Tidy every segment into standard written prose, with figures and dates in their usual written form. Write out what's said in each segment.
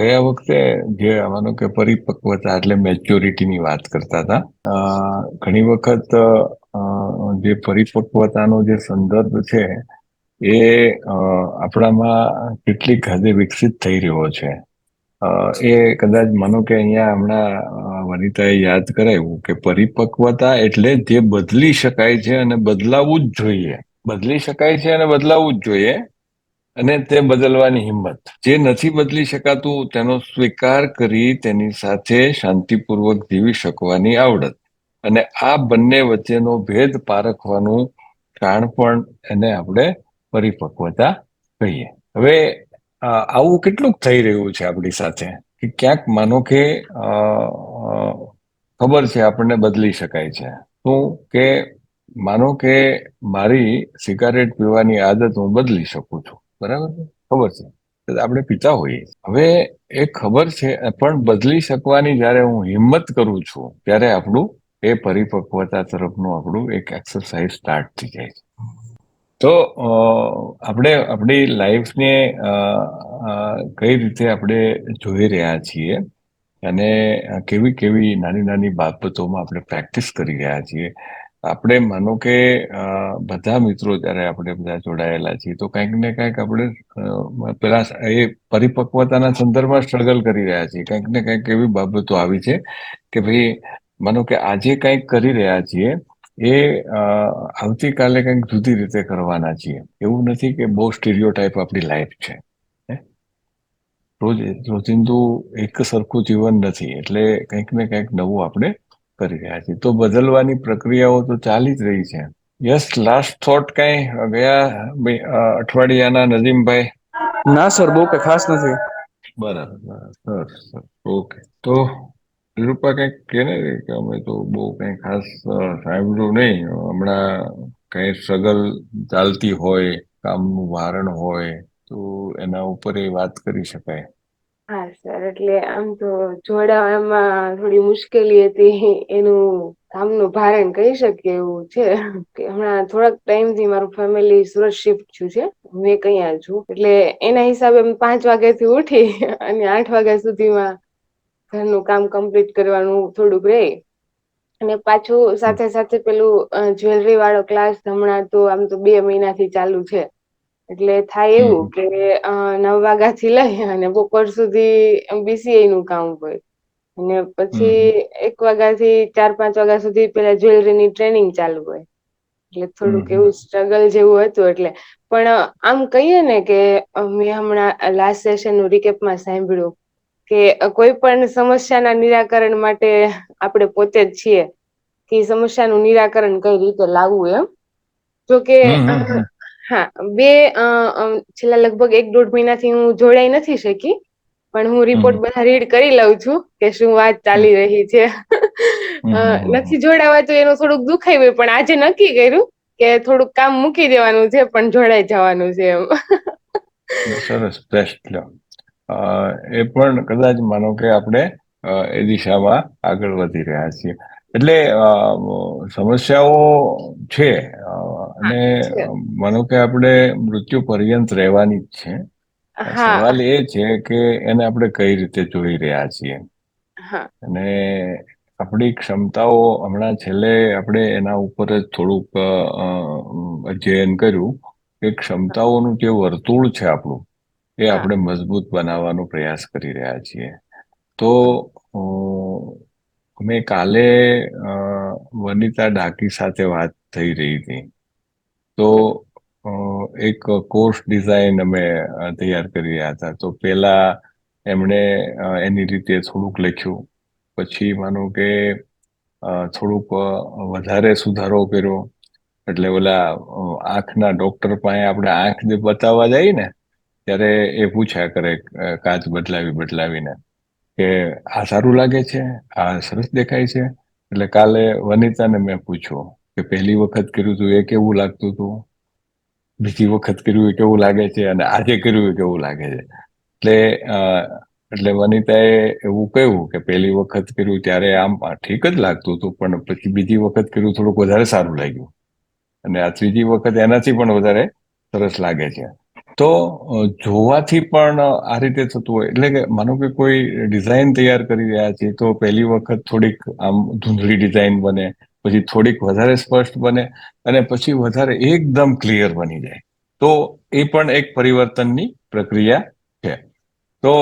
ગયા વખતે જે માનો કે પરિપક્વતા એટલે મેચ્યોરિટીની વાત કરતા હતા. ઘણી વખત જે પરિપક્વતાનો જે સંદર્ભ છે એ આપણામાં કેટલીક હદે વિકસિત થઈ રહ્યો છે. એ કદાચ માનો કે અહીંયા હમણાં વનિતાએ યાદ કરાવ્યું કે પરિપક્વતા એટલે જે બદલી શકાય છે અને બદલાવવું જ જોઈએ. બદલી શકાય છે અને બદલાવવું જ જોઈએ, અને તે બદલવાની હિંમત. જે નથી બદલી શકાતું તેનો સ્વીકાર કરી તેની સાથે શાંતિપૂર્વક જીવી શકવાની આવડત, અને આ બંને વચ્ચેનો ભેદ પારખવાનું શાણપણ, એને આપણે પરિપક્વતા કહીએ. હવે આવું કેટલુંક થઈ રહ્યું છે આપણી સાથે કે ક્યાંક માનો કે ખબર છે આપણને બદલી શકાય છે. શું કે માનો કે મારી સિગારેટ પીવાની આદત હું બદલી શકું છું, બરાબર છે, ખબર છે, આપણે પીતા હોઈએ. હવે એ ખબર છે, પણ બદલી શકવાની જયારે હું હિંમત કરું છું ત્યારે આપણું એ પરિપક્વતા તરફનું આપણું એક એક્સરસાઇઝ સ્ટાર્ટ થઈ જાય છે. તો આપણે આપણી લાઈફને કઈ રીતે આપણે જોઈ રહ્યા છીએ અને કેવી કેવી નાની નાની બાબતોમાં આપણે પ્રેક્ટિસ કરી રહ્યા છીએ. આપણે માનો કે બધા મિત્રો જયારે આપણે બધા જોડાયેલા છીએ તો કંઈક ને કંઈક આપણે પેલા એ પરિપક્વતાના સંદર્ભમાં સ્ટ્રગલ કરી રહ્યા છીએ. કંઈક ને કંઈક એવી બાબતો આવી છે કે ભાઈ માનો કે આજે કંઈક કરી રહ્યા છીએ એ આવતીકાલે કંઈક જુદી રીતે કરવાના છીએ. એવું નથી કે બહુ સ્ટીરિયોટાઈપ આપણી લાઈફ છે. રોજિંદુ એક સરખું જીવન નથી, એટલે કંઈક ને કંઈક નવું આપણે કરી રહ્યા છીએ. તો બદલવાની પ્રક્રિયાઓ તો ચાલી જ રહી છે. યસ, લાસ્ટ થોટ કઈ ગયા અઠવાડિયાના નજીમભાઈ? ના સર, બહુ કઈ ખાસ નથી. બરાબર બરાબર, સરસ. ઓકે, તો રૂપા કઈક કે ને કે અમે તો બહુ કઈ ખાસ સાંભળ્યું નહીં. હમણાં કઈ સ્ટ્રગલ ચાલતી હોય, કામનું ભારણ હોય, તો એના ઉપર એ વાત કરી શકાય. હા સર, એટલે આમ તો જોડાવામાં થોડી મુશ્કેલી હતી. એનું કામનું ભારણ કહી શકીએ એવું છે કે હમણાં થોડાક ટાઈમ થી મારું ફેમિલી સુરત શિફ્ટ થયું છે. હું એક અહીંયા છું, એટલે એના હિસાબે 5 વાગ્યાથી ઉઠી અને 8 વાગ્યા સુધીમાં ઘરનું કામ કમ્પ્લીટ કરવાનું થોડુંક રહે. અને પાછું સાથે સાથે પેલું જ્વેલરી વાળો ક્લાસ હમણાં તો આમ તો 2 મહિનાથી ચાલુ છે. એટલે થાય એવું હમ કે 9 વાગ્યા થી લઈ અને બપોર સુધી બીસીઆઈ નું કામ હોય, અને પછી હમ 1 વાગ્યા થી 4-5 વાગ્યા સુધી પેલા જ્વેલરીની ટ્રેનિંગ ચાલુ હોય. એટલે હમ થોડુંક એવું સ્ટ્રગલ જેવું હતું. એટલે પણ આમ કહીએ ને કે મેં હમણાં લાસ્ટ સેશન નું રિકેપમાં સાંભળ્યું કે કોઈ પણ સમસ્યાના નિરાકરણ માટે આપણે પોતે જ છીએ કે સમસ્યાનું નિરાકરણ કઈ રીતે લાવવું એમ. જોકે હમ હમ હમ હા, છેલ્લા લગભગ 1-1.5 મહિનાથી હું જોડાઈ નથી શકી, પણ હું હમ રિપોર્ટ બધા રીડ કરી લઉં છું કે શું વાત હમ ચાલી રહી છે. હમ હમ હમ નથી જોડાવા તો એનું થોડુંક દુખાયું, પણ આજે નક્કી કર્યું કે થોડુંક કામ મૂકી દેવાનું છે પણ જોડાઈ જવાનું છે એમ. સરસ, બેસ્ટ લ્યો. એ પણ કદાચ માનો કે આપણે એ દિશામાં આગળ વધી રહ્યા છીએ. એટલે સમસ્યાઓ છે, અને છે. માનો કે આપણે મૃત્યુ પર્યંત રહેવાની જ છે. હા સવાલ એ છે કે એને આપણે કઈ રીતે જોઈ રહ્યા છીએ. હા અને આપણી ક્ષમતાઓ હમણાં છેલ્લે આપણે એના ઉપર જ થોડુંક અધ્યયન કર્યું કે ક્ષમતાઓનું જે વર્તુળ છે આપણું, એ હા આપણે મજબૂત બનાવવાનો પ્રયાસ કરી રહ્યા છીએ. તો મેં કાલે વનિતા ડાકી સાથે વાત થઈ રહી હતી. તો એક કોર્સ ડિઝાઇન અમે તૈયાર કરી રહ્યા હતા. તો પેલા એમણે એની રીતે થોડુંક લખ્યું, પછી માનો કે થોડુંક વધારે સુધારો કર્યો. એટલે ઓલા આંખના ડોક્ટર પાસે આપણે આંખ જે બતાવવા જઈએ ને, ત્યારે એ પૂછ્યા કરે કાચ બદલાવીને કે આ સારું લાગે છે, આ સરસ દેખાય છે. એટલે કાલે વનિતાને મેં પૂછ્યું કે પહેલી વખત કર્યું તું એ કેવું લાગતું હતું, બીજી વખત કર્યું એ કેવું લાગે છે, અને આજે કર્યું એ કેવું લાગે છે. એટલે વનિતાએ એવું કહ્યું કે પહેલી વખત કર્યું ત્યારે આમ ઠીક જ લાગતું હતું, પણ પછી બીજી વખત કર્યું થોડુંક વધારે સારું લાગ્યું, અને આ ત્રીજી વખત એનાથી પણ વધારે સરસ લાગે છે. તો જોવાથી પણ આ રીતે થતું હોય. એટલે કે માનો કે કોઈ ડિઝાઇન તૈયાર કરી રહ્યા છે તો પહેલી વખત થોડીક આમ ધૂંધળી ડિઝાઇન બને, પછી થોડીક વધારે સ્પષ્ટ બને, અને પછી વધારે એકદમ ક્લિયર બની જાય. તો એ પણ એક પરિવર્તનની પ્રક્રિયા છે. તો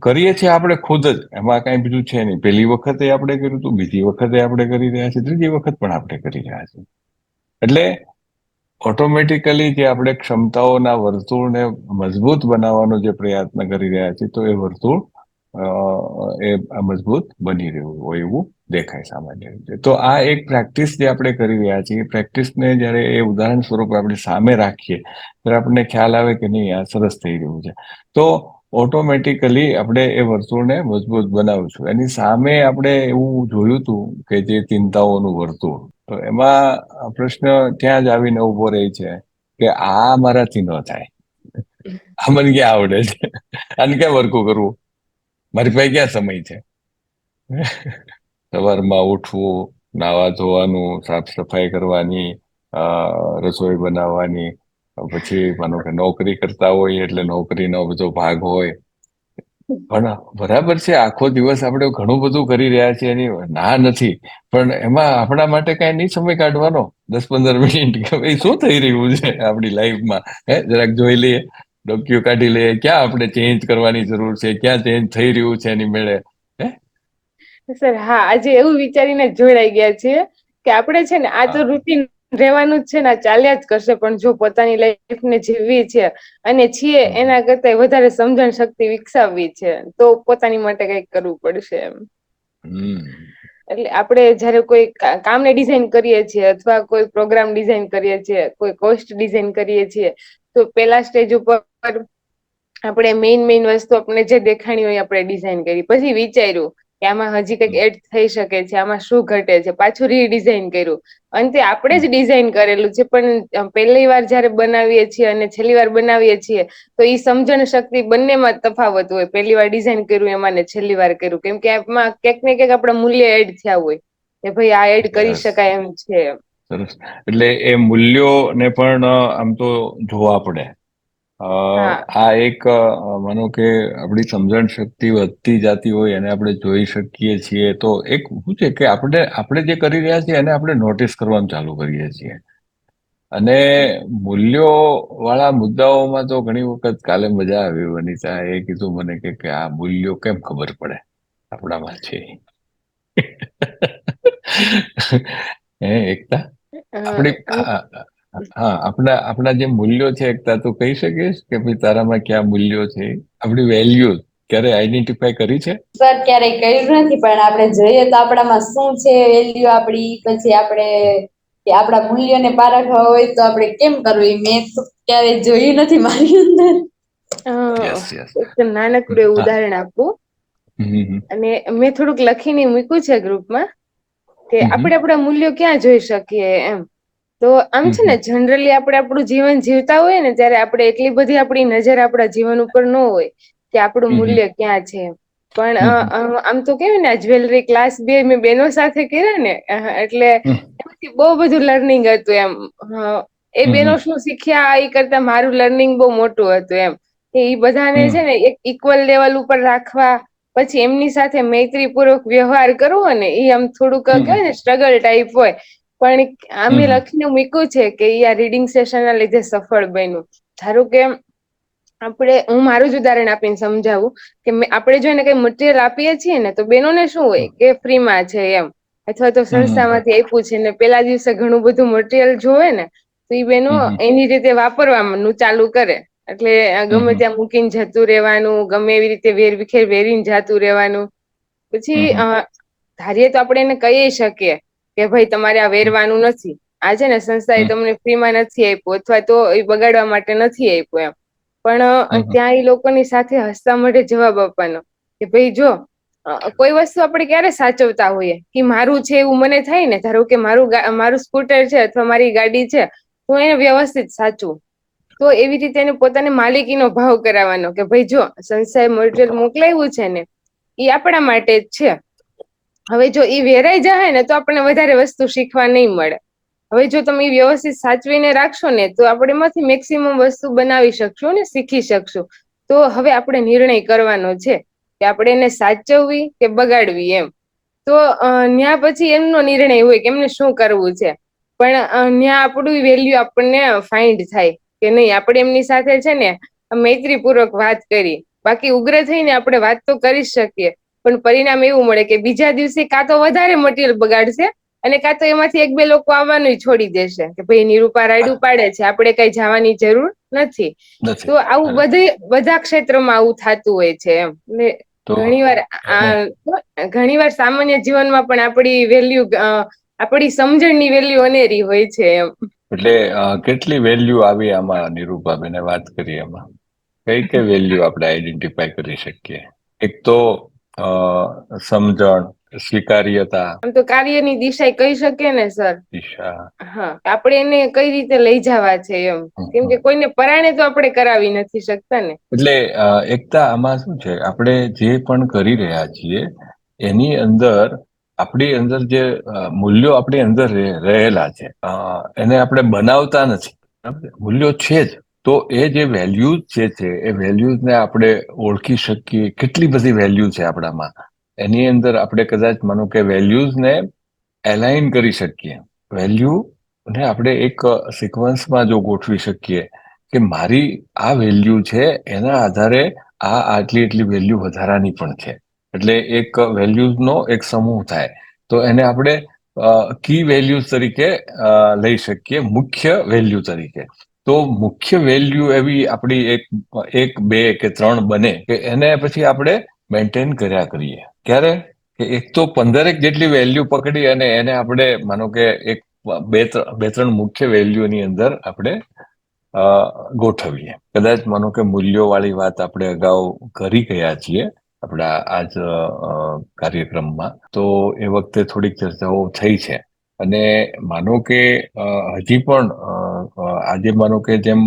કરીએ છીએ આપણે ખુદ જ, એમાં કાંઈ બીજું છે નહીં. પહેલી વખતે આપણે કર્યું હતું, બીજી વખતે આપણે કરી રહ્યા છીએ, ત્રીજી વખત પણ આપણે કરી રહ્યા છીએ. એટલે ઓટોમેટિકલી જે આપણે ક્ષમતાઓના વર્તુળને મજબૂત બનાવવાનો જે પ્રયત્ન કરી રહ્યા છીએ, તો એ વર્તુળ એ મજબૂત બની રહ્યું હોય એવું દેખાય સામાન્ય રીતે. તો આ એક પ્રેક્ટિસ જે આપણે કરી રહ્યા છીએ, એ પ્રેક્ટિસને જ્યારે એ ઉદાહરણ સ્વરૂપે આપણે સામે રાખીએ ત્યારે આપણને ખ્યાલ આવે કે નહીં, આ સરસ થઈ રહ્યું છે. તો ઓટોમેટિકલી આપણે એ વર્તુળને મજબૂત બનાવીશું. એની સામે આપણે એવું જોયું હતું કે જે ચિંતાઓનું વર્તુળ, તો એમાં પ્રશ્ન ત્યાં જ આવીને ઉભો રહે છે કે આ મારાથી ન થાય, આ મને ક્યાં આવડે છે, આને ક્યાં વર્કું કરવું, મારી પાસે ક્યાં સમય છે. સવારમાં ઉઠવું, નાવા ધોવાનું, સાફ સફાઈ કરવાની, રસોઈ બનાવવાની, પછી માનો કે નોકરી કરતા હોય એટલે નોકરીનો બધો ભાગ હોય. પણ બરાબર છે, આખો દિવસ આપણે ઘણું બધું કરી રહ્યા છીએ, એની ના નથી, પણ એમાં આપણા માટે કાંઈ નહીં સમય કાઢવાનો 10-15 મિનિટ કે ભાઈ શું થઈ રહ્યું છે આપણી લાઈફમાં, જરાક જોઈ લઈએ, ડોક્યુ કાઢી લઈએ, ક્યાં આપણે ચેન્જ કરવાની જરૂર છે, ક્યાં ચેન્જ થઈ રહ્યું છે એની મેળે. સર હા, આજે એવું વિચારીને જોડાઈ ગયા છીએ કે આપણે છે ને આ તો રૂટીન રહેવાનું જ છે ને, ચાલ્યા જ કરશે. પણ જો પોતાની લાઈફને જીવવી છે અને છીએ એના કરતા વધારે સમજણ શક્તિ વિકસાવવી છે, તો પોતાની માટે કંઈક કરવું પડશે એમ. એટલે આપણે જયારે કોઈ કામને ડિઝાઇન કરીએ છીએ અથવા કોઈ પ્રોગ્રામ ડિઝાઇન કરીએ છીએ, કોઈ કોસ્ટ ડિઝાઇન કરીએ છીએ, તો પેલા સ્ટેજ ઉપર આપણે મેઇન વસ્તુ આપણે જે દેખાણી હોય આપણે ડિઝાઇન કરી, પછી વિચાર્યું કે આમાં હજી કંઈક એડ થઈ શકે છે, આમાં શું ઘટે છે, પાછું રીડિઝાઇન કર્યું. અંતે આપણે જ ડિઝાઇન કરેલું છે, પણ પહેલી વાર જયારે બનાવીએ છીએ અને છેલ્લી વાર બનાવીએ છીએ તો ઈ સમજણ શક્તિ બંનેમાં તફાવત હોય. પહેલી વાર ડિઝાઇન કર્યું એમાં ને છેલ્લી વાર કર્યું, કેમ કે એમાં ક્યાંક ને ક્યાંક આપણા મૂલ્ય એડ થયા હોય કે ભાઈ આ એડ કરી Yes. શકાય એમ છે. સરસ. એટલે એ મૂલ્યોને પણ આમ તો જોવા પડે. આ એક માનો કે આપણી સમજણ શક્તિ વધતી જતી હોય અને આપણે જોઈ શકીએ છીએ, તો એક શું છે કે આપણે જે કરી રહ્યા છીએ એને આપણે નોટિસ કરવાનું ચાલુ કરીએ છીએ. અને મૂલ્યો વાળા મુદ્દાઓમાં તો ઘણી વખત કાલે મજા આવી, વનિતા એ કીધું મને કે આ મૂલ્યો કેમ ખબર પડે આપણામાં છે. એકતા આપણી આપણા જે મૂલ્યો છે, એકતા તું કહી શકીશ કે ભાઈ તારામાં ક્યાં મૂલ્યો છે, આપણી વેલ્યુ ક્યારે આઈડેન્ટિફાઈ કરી છે? સર ક્યારેય કર્યું નથી, પણ આપણે જોઈએ તો આપણામાં શું છે વેલ્યુ આપણી, પછી આપણે કે આપણા મૂલ્યોને પારખવા હોય તો આપણે કેમ કરવું, મેં તો ક્યારેય જોયું નથી મારી અંદર. Yes yes. એક નાનકડું એવું ઉદાહરણ આપું, અને મેં થોડુંક લખીને મૂક્યું છે ગ્રુપમાં કે આપણે આપણા મૂલ્યો ક્યાં જોઈ શકીએ એમ. તો આમ છે ને, જનરલી આપણે આપણું જીવન જીવતા હોય ને ત્યારે આપણે એટલી બધી આપણી નજર આપણા જીવન ઉપર ન હોય કે આપણું મૂલ્ય ક્યાં છે. પણ આમ તો કેવાય ને, જ્વેલરી ક્લાસ 2 મેં બહેનો સાથે કર્યા ને, એટલે એમાંથી બહુ બધું લર્નિંગ હતું એમ. એ બેનો શું શીખ્યા એ કરતા મારું લર્નિંગ બહુ મોટું હતું એમ. કે ઈ બધાને છે ને એક ઇક્વલ લેવલ ઉપર રાખવા, પછી એમની સાથે મૈત્રીપૂર્વક વ્યવહાર કરવો ને, એ આમ થોડુંક કહેવાય ને સ્ટ્રગલ ટાઈપ હોય. પણ આમે લખીને મૂક્યું છે કે ઈ આ રીડિંગ સેશન ના લીધે સફળ બન્યું. ધારો કે હું મારું જ ઉદાહરણ આપીને સમજાવું કે આપણે જો એને કઈ મટીરિયલ આપીએ છીએ ને, તો બેનોને શું હોય કે ફ્રીમાં છે એમ, અથવા તો સંસ્થામાંથી આપ્યું છે ને પેલા દિવસે ઘણું બધું મટીરિયલ જોવે ને, તો ઈ બેનો એની રીતે વાપરવાનું ચાલુ કરે. એટલે ગમે ત્યાં મૂકીને જતું રહેવાનું, ગમે એવી રીતે વેરવિખેર વેરીને જતું રહેવાનું. પછી ધારીએ તો આપણે એને કહી શકીએ કે ભાઈ તમારે આ વેરવાનું નથી, આ છે ને સંસ્થા એ તમને ફ્રીમાં નથી આપ્યું, અથવા તો એ બગાડવા માટે નથી આપ્યું એમ. પણ ત્યાં એ લોકોની સાથે હસતા મોઢે જવાબ આપવાનો કે ભાઈ જો કોઈ વસ્તુ આપણે ક્યારે સાચવતા હોઈએ કે મારું છે એવું મને થાય ને, ધારો કે મારું સ્કૂટર છે અથવા મારી ગાડી છે, હું એને વ્યવસ્થિત સાચવું. તો એવી રીતે એને પોતાને માલિકીનો ભાવ કરાવવાનો કે ભાઈ જો સંસ્થાએ મટીરિયલ મોકલાવ્યું છે ને, એ આપણા માટે જ છે. હવે જો ઈ વેરાઈ જાય ને તો આપણને વધારે વસ્તુ શીખવા નહીં મળે. હવે જો તમે વ્યવસ્થિત સાચવીને રાખશો ને તો આપણે એમાંથી મેક્સિમમ વસ્તુ બનાવી શકશું ને શીખી શકશું. તો હવે આપણે નિર્ણય કરવાનો છે કે આપણે એને સાચવવી કે બગાડવી એમ. તો ન્યા પછી એમનો નિર્ણય હોય કે એમને શું કરવું છે. પણ ન્યા આપણું વેલ્યુ આપણને ફાઇન્ડ થાય કે નહીં, આપણે એમની સાથે છે ને મૈત્રીપૂર્વક વાત કરી. બાકી ઉગ્ર થઈને આપણે વાત તો કરી શકીએ, પણ પરિણામ એવું મળે કે બીજા દિવસે કાં તો વધારે મટીરિયલ બગાડશે અને કાં તો એમાંથી એક બે લોકો આવવાનું છોડી દેશે કે ભાઈ નિરૂપા રાયડું પાડે છે, આપણે કઈ જવાની જરૂર નથી. નથી. તો આવું બધા ક્ષેત્રમાં આવું થતું હોય છે એમ. તો ઘણીવાર સામાન્ય જીવનમાં પણ આપણી વેલ્યુ, આપણી સમજણની વેલ્યુ અનેરી હોય છે એમ. એટલે કેટલી વેલ્યુ આવી આમાં નિરૂપાબેને વાત કરી, એમાં કઈ કઈ વેલ્યુ આપણે આઈડેન્ટિફાઈ કરી શકીએ? એક તો સમજણ, સ્વીકાર્યતા, આમ તો કાર્યની દિશા કહી શકીએ ને સર. દિશા. હા, આપણે એને કઈ રીતે લઈ જવા છે એમ. કેમ કે કોઈને પરાણે તો આપણે કરાવી નથી શકતા ને. એટલે એકતા આમાં શું છે, આપણે જે પણ કરી રહ્યા છીએ એની અંદર આપણી અંદર જે મૂલ્યો આપણી અંદર રહેલા છે એને આપણે બનાવતા નથી. મૂલ્યો છે જ. તો એ જે વેલ્યુઝ જે છે એ વેલ્યુઝને આપણે ઓળખી શકીએ. કેટલી બધી વેલ્યુ છે આપણામાં, એની અંદર આપણે કદાચ માનો કે વેલ્યુઝને એલાઇન કરી શકીએ. વેલ્યુને આપણે એક સિક્વન્સમાં જો ગોઠવી શકીએ કે મારી આ વેલ્યુ છે, એના આધારે આટલી એટલી વેલ્યુ વધારાની પણ છે. એટલે એક વેલ્યુઝનો એક સમૂહ થાય તો એને આપણે કી વેલ્યુઝ તરીકે લઈ શકીએ, મુખ્ય વેલ્યુ તરીકે. તો મુખ્ય વેલ્યુ એવી આપણી એક બે કે ત્રણ બને કે એને પછી આપણે મેન્ટેન કર્યા કરીએ. ક્યારે કે એક તો 15 જેટલી વેલ્યુ પકડી અને એને આપણે માનો કે એક બે ત્રણ મુખ્ય વેલ્યુની અંદર આપણે ગોઠવીએ. કદાચ માનો કે મૂલ્યો વાળી વાત આપણે અગાઉ કરી ગયા છીએ આપણા આજ કાર્યક્રમમાં, તો એ વખતે થોડીક ચર્ચાઓ થઈ છે. અને માનો કે હજી પણ આજે માનો કે જેમ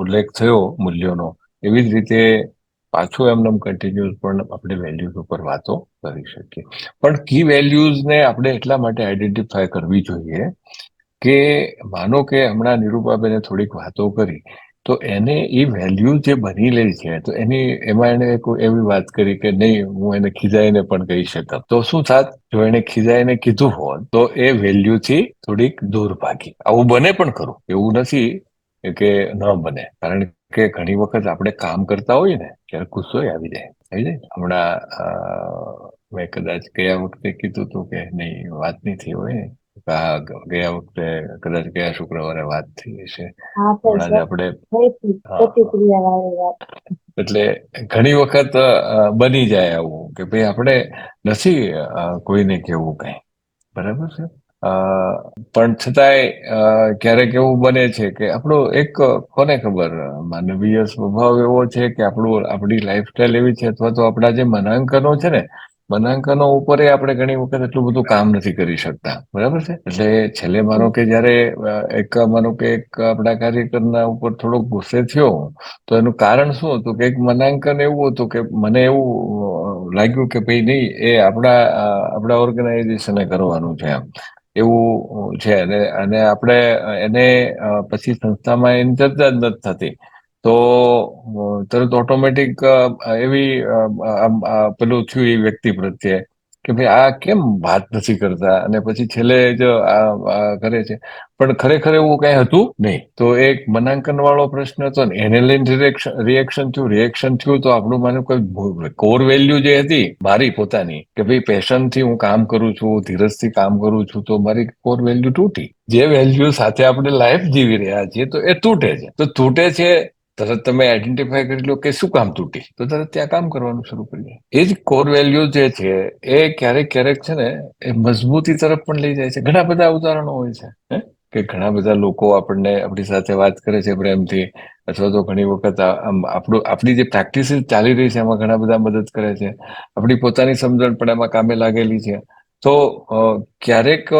ઉલ્લેખ થયો મૂલ્યોનો, એવી જ રીતે પાછું એમને કન્ટિન્યુઅસ પણ આપણે વેલ્યુઝ ઉપર વાતો કરી શકીએ. પણ કી વેલ્યુઝને આપણે એટલા માટે આઈડેન્ટિફાય કરવી જોઈએ કે માનો કે હમણાં નિરૂપાબેને થોડીક વાતો કરી તો એને એ વેલ્યુ જે બની રહી છે તો એમાં એને એવી વાત કરી કે નહીં, હું એને ખીજાઈને પણ કહી શકત. તો શું થાત જો એને ખીજાઈને કીધું હોત તો એ વેલ્યુથી થોડીક દૂર ભાગી. આવું બને પણ ખરું, એવું નથી કે ન બને. કારણ કે ઘણી વખત આપણે કામ કરતા હોઈએ ને ત્યારે ગુસ્સો આવી જાય. હમણાં મેં કદાચ ગયા વખતે કીધું હતું કે નહીં, વાત નહીં થઈ હોય ને, ગયા વખતે કદાચ ગયા શુક્રવારે વાત થઈ હશે. હમણાં જ આપણે એટલે ઘણી વખત બની જાય આવું કે ભાઈ આપણે નથી કોઈને કેવું કઈ, બરાબર છે. પણ છતાંય ક્યારેક એવું બને છે કે આપણો એક કોને ખબર માનવીય સ્વભાવ એવો છે કે આપણી લાઈફસ્ટાઈલ એવી છે, અથવા તો આપણા જે મનાંકનો છે ને, મનાંકનો ઉપર આપણે ઘણી વખત એટલું બધું કામ નથી કરી શકતા, બરાબર છે. એટલે છેલ્લે માનો કે જયારે એક આપણા કાર્યકરના ઉપર થોડોક ગુસ્સે થયો તો એનું કારણ શું હતું કે એક મનાંકન એવું હતું કે મને એવું લાગ્યું કે ભાઈ નહીં, એ આપણા ઓર્ગેનાઇઝેશને કરવાનું છે એવું છે. અને આપણે એને પછી સંસ્થામાં એની ચર્ચા જ નથી થતી તો તરત ઓટોમેટિક એવી પેલું થયું એ વ્યક્તિ પ્રત્યે કે ભાઈ આ કેમ વાત નથી કરતા, અને પછી છેલ્લે જ કરે છે. પણ ખરેખર એવું કઈ હતું નહીં. તો એક મનાંકન વાળો પ્રશ્ન હતો ને, એને લઈને રિએક્શન થયું તો આપણું માનું કોઈ કોર વેલ્યુ જે હતી મારી પોતાની કે ભાઈ પેશનથી હું કામ કરું છું, ધીરજથી કામ કરું છું, તો મારી કોર વેલ્યુ તૂટી. જે વેલ્યુ સાથે આપણે લાઈફ જીવી રહ્યા છીએ તો એ તૂટે છે. તો તૂટે છે તરત તમે આઈડેન્ટિફાઈ કરી લો કે શું કામ તૂટી, તો તરત ત્યાં કામ કરવાનું શરૂ કરીએ. એ જ કોર વેલ્યુ જે છે એ ક્યારેક છે ને એ મજબૂતી તરફ પણ લઈ જાય છે. ઘણા બધા ઉદાહરણો હોય છે કે ઘણા બધા લોકો આપણી સાથે વાત કરે છે પ્રેમથી, અથવા તો ઘણી વખત આપણી જે પ્રેક્ટિસ ચાલી રહી છે એમાં ઘણા બધા મદદ કરે છે. આપણી પોતાની સમજણ પણ એમાં કામે લાગેલી છે. તો ક્યારેક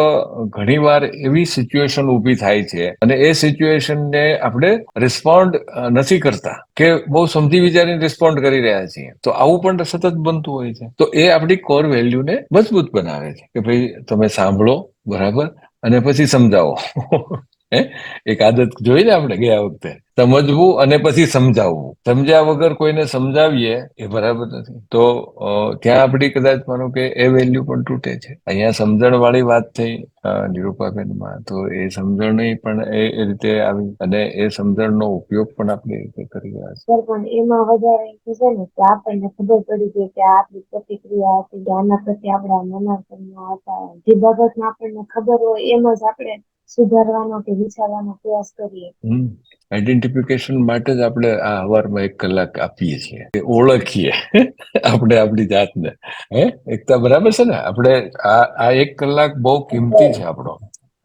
ઘણીવાર એવી સિચ્યુએશન ઊભી થાય છે અને એ સિચ્યુએશનને આપણે રિસ્પોન્ડ નથી કરતા કે બહુ સમજી વિચારીને રિસ્પોન્ડ કરી રહ્યા છીએ. તો આવું પણ સતત બનતું હોય છે. તો એ આપણી કોર વેલ્યુને મજબૂત બનાવે છે કે ભાઈ તમે સાંભળો, બરાબર, અને પછી સમજાવો. હે, એક આદત જોઈ ને આપણે ગયા વખતે, સમજવું અને પછી સમજાવવું. સમજ્યા વગર કોઈને સમજાવીએ એ બરાબર નથી. તો ત્યાં આપણી કદાચ માનો કે એ વેલ્યુ પણ તૂટે છે. અહીંયા સમજણ વાળી વાત થઈ નિરૂપાબેનમાં, તો એ સમજણ પણ એ રીતે આવી અને એ સમજણનો ઉપયોગ પણ આપણે એ રીતે કરી રહ્યા છીએ. સર પણ એમાં વધારે એ છે ને કે આપણને ખબર પડી ગઈ કે આ આપણી પ્રતિક્રિયા હતી, કે આના પ્રત્યે આપણા મનાસમાં હતા. જે બાબતમાં આપણને ખબર હોય એમ જ આપણે સુધારવાનો કે વિચારવાનો પ્રયાસ કરીએ. આઈડેન્ટિફિકેશન માટે જ આપણે આ સવારમાં 1 કલાક આપીએ છીએ, ઓળખીએ આપણે આપણી જાતને. એકતા બરાબર છે ને? આપણે આ 1 કલાક બહુ કિંમતી છે આપણો,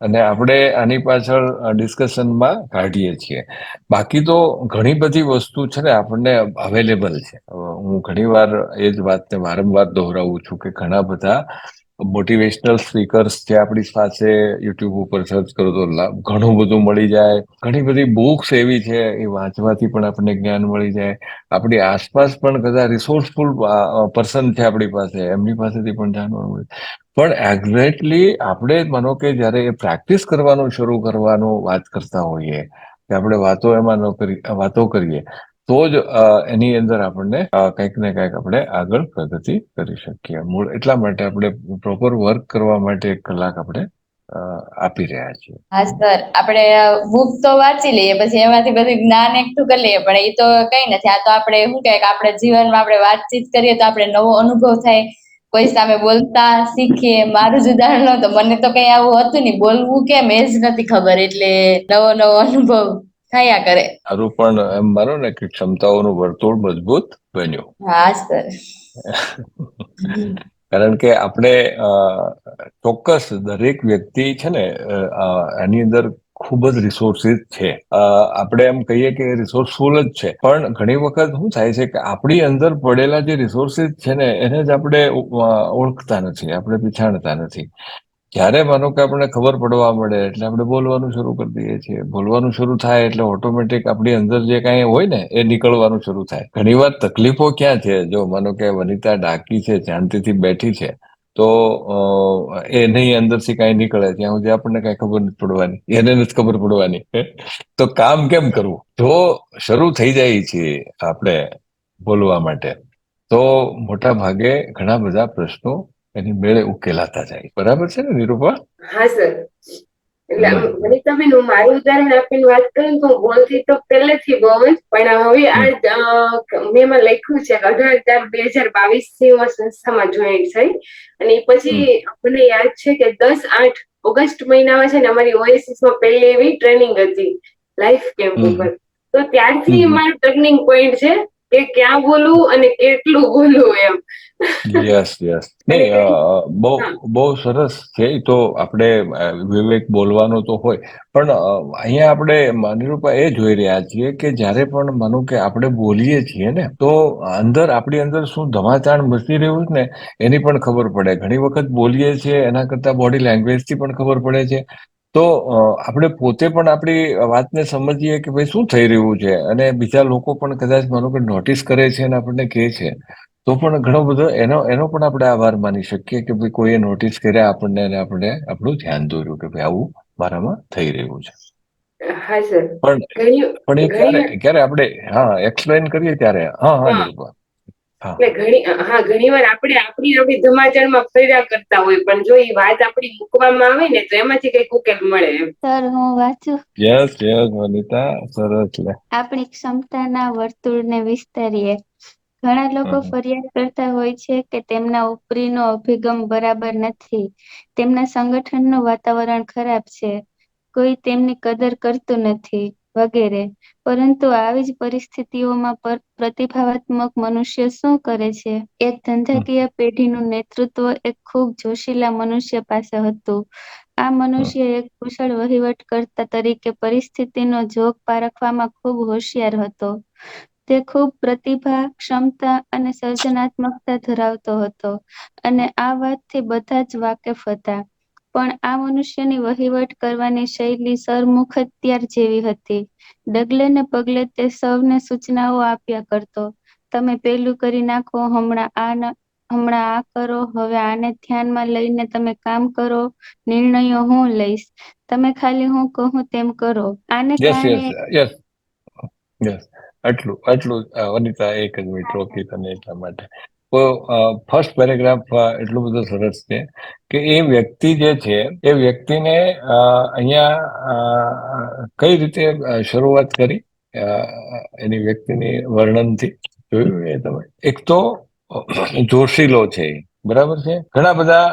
અને આપણે આની પાછળ ડિસ્કશનમાં કાઢીએ છીએ. બાકી તો ઘણી બધી વસ્તુ છે ને આપણને અવેલેબલ છે. હું ઘણી વાર એ જ વાતને વારંવાર દોહરાવું છું કે ઘણા બધા મોટિવેશનલ સ્પીકર્સ છે આપણી પાસે. યુટ્યુબ ઉપર સર્ચ કરો તો ઘણું બધું મળી જાય. ઘણી બધી બુક્સ એવી છે, એ વાંચવાથી પણ આપણને જ્ઞાન મળી જાય. આપણી આસપાસ પણ કદાચ રિસોર્સફુલ પર્સન છે આપણી પાસે, એમની પાસેથી પણ જાણવા મળે. પણ એક્ઝેક્ટલી આપણે માનો કે જયારે એ પ્રેક્ટિસ કરવાનું શરૂ કરવાનું વાત કરતા હોઈએ, કે આપણે વાતો કરીએ, તો જ એની અંદર આપણને કંઈક ને કંઈક આપણે આગળ પ્રગતિ કરી શકીએ. મૂળ એટલા માટે આપણે પ્રોપર વર્ક કરવા માટે 1 કલાક આપણે આપી રહ્યા છીએ. હા સર, આપણે બુક તો વાંચી લઈએ, પછી એમાંથી બધું જ્ઞાન એકઠું કરી લઈએ, પણ એ તો કઈ નથી. આ તો આપણે શું કે આપણે જીવનમાં આપણે વાતચીત કરીએ તો આપણે નવો અનુભવ થાય, કોઈ સામે બોલતા શીખીએ. મારું જ ઉદાહરણ લો તો મને તો કઈ આવું હતું નહીં, બોલવું કેમ એ જ નથી ખબર, એટલે નવો નવો અનુભવ થયા કરે. સારું, પણ એમ માનો ને કે ક્ષમતાઓનું વર્તુળ મજબૂત બન્યું. હા સર. કારણ કે આપણે ચોક્કસ દરેક વ્યક્તિ છે ને એની અંદર ખૂબ જ રિસોર્સિસ છે. આપણે એમ કહીએ કે રિસોર્સફુલ જ છે, પણ ઘણી વખત શું થાય છે કે આપણી અંદર પડેલા જે રિસોર્સિસ છે ને એને જ આપણે ઓળખતા નથી, આપણે પછાણતા નથી. જ્યારે માનો કે આપણને ખબર પડવા મળે એટલે આપણે બોલવાનું શરૂ કરી દઈએ છીએ. બોલવાનું શરૂ થાય એટલે ઓટોમેટિક આપણી અંદર જે કાંઈ હોય ને એ નીકળવાનું શરૂ થાય. ઘણીવાર તકલીફો ક્યાં છે? જો માનો કે વનિતા ડાકી છે, શાંતિથી બેઠી છે, તો એની અંદરથી કાંઈ નીકળે ત્યાં સુધી આપણને કાંઈ ખબર નથી પડવાની, એને નથી ખબર પડવાની. તો કામ કેમ કરવું? જો શરૂ થઈ જાય છે આપણે બોલવા માટે, તો મોટા ભાગે ઘણા બધા પ્રશ્નો એની મેળે ઉકેલાતા જાય. બરાબર છે ને નિરૂપા? હા સર. એટલે વનિતાબેન, હું મારું ઉદાહરણ આપીને વાત કરું તો હું બોલતી તો પહેલેથી બહુ જ, પણ હવે મેં એમાં લખ્યું છે કે 18/4/2022 થી હું સંસ્થામાં જોઈન થઈ, અને પછી મને યાદ છે કે 10/8 મહિનામાં છે ને અમારી ઓએસિસ માં પહેલી એવી ટ્રેનિંગ હતી લાઈફ કેમ્પ ઉપર. તો ત્યારથી મારું ટર્નિંગ પોઈન્ટ છે કે ક્યાં બોલવું અને કેટલું બોલવું એમ. યસ નહીં, બહુ સરસ છે. તો આપણે વિવેક બોલવાનો તો હોય, પણ અહીંયા આપણે નિરૂપા એ જોઈ રહ્યા છીએ કે જ્યારે પણ માનો કે આપણે બોલીએ છીએ ને, તો આપણી અંદર શું ધમાચાણ મચી રહ્યું છે ને એની પણ ખબર પડે. ઘણી વખત બોલીએ છીએ એના કરતા બોડી લેંગ્વેજથી પણ ખબર પડે છે. તો આપણે પોતે પણ આપણી વાતને સમજીએ કે ભાઈ શું થઈ રહ્યું છે, અને બીજા લોકો પણ કદાચ માનો કે નોટિસ કરે છે અને આપણને કહે છે, તો પણ ઘણો બધો એનો પણ આપણે આભાર માની શકીએ કે ભાઈ કોઈએ નોટિસ કર્યા આપણને, અને આપણે આપણું ધ્યાન દોર્યું કે ભાઈ આવું મારામાં થઈ રહ્યું છે. હા સર. પણ એ ક્યારે આપણે એક્સપ્લેન કરીએ ત્યારે નિરૂપા. ઘણી વાર આપણે આપણી ધમાચારમાં ફર્યા કરતા હોય, પણ જો એ વાત આપણી મૂકવામાં આવે ને તો એમાંથી કઈક ઉકેલ મળે એમ. સર, હું વાંચું? યસ વનિતા, સરસ. આપણી ક્ષમતાના વર્તુળને વિસ્તારીએ. ઘણા લોકો ફરિયાદ કરતા હોય છે કે તેમના ઉપરીનો અભિગમ બરાબર નથી, તેમના સંગઠનનું વાતાવરણ ખરાબ છે, કોઈ તેમની કદર કરતું નથી, વગેરે. પરંતુ આવી જ પરિસ્થિતિઓમાં પ્રતિભાવાત્મક મનુષ્ય શું કરે છે? એક ધંધાકીય પેઢીનું નેતૃત્વ એક ખૂબ જોશીલા મનુષ્ય પાસે હતું. આ મનુષ્ય એક કુશળ વહીવટકર્તા તરીકે પરિસ્થિતિનો જોગ પારખવામાં ખૂબ હોશિયાર હતો. તે ખૂબ પ્રતિભા, ક્ષમતા અને સર્જનાત્મકતા ધરાવતો હતો, અને આ વાતથી બધા જ વાકેફ હતા. પણ આ મનુષ્યની વહીવટ કરવાની શૈલી સરમુખત્યાર જેવી હતી. ડગલે ને પગલે તે સૌને સૂચનાઓ આપ્યા કરતો. તમે પેલું કરી નાખો, હમણાં હમણાં આ કરો, હવે આને ધ્યાનમાં લઈને તમે કામ કરો, નિર્ણયો હું લઈશ, તમે ખાલી હું કહું તેમ કરો. આને યસ યસ કારણે યસ યસ, આટલું આટલું વનિતા, એક જ મિનિટ રોકી તને એટલા માટે. તો ફર્સ્ટ પેરેગ્રાફ એટલું બધું સરસ છે કે એ વ્યક્તિ જે છે એ વ્યક્તિને અહીંયા કઈ રીતે શરૂઆત કરી એની વ્યક્તિની વર્ણનથી. જોયું એ તમે? એક તો જોશીલો છે એ, બરાબર છે. ઘણા બધા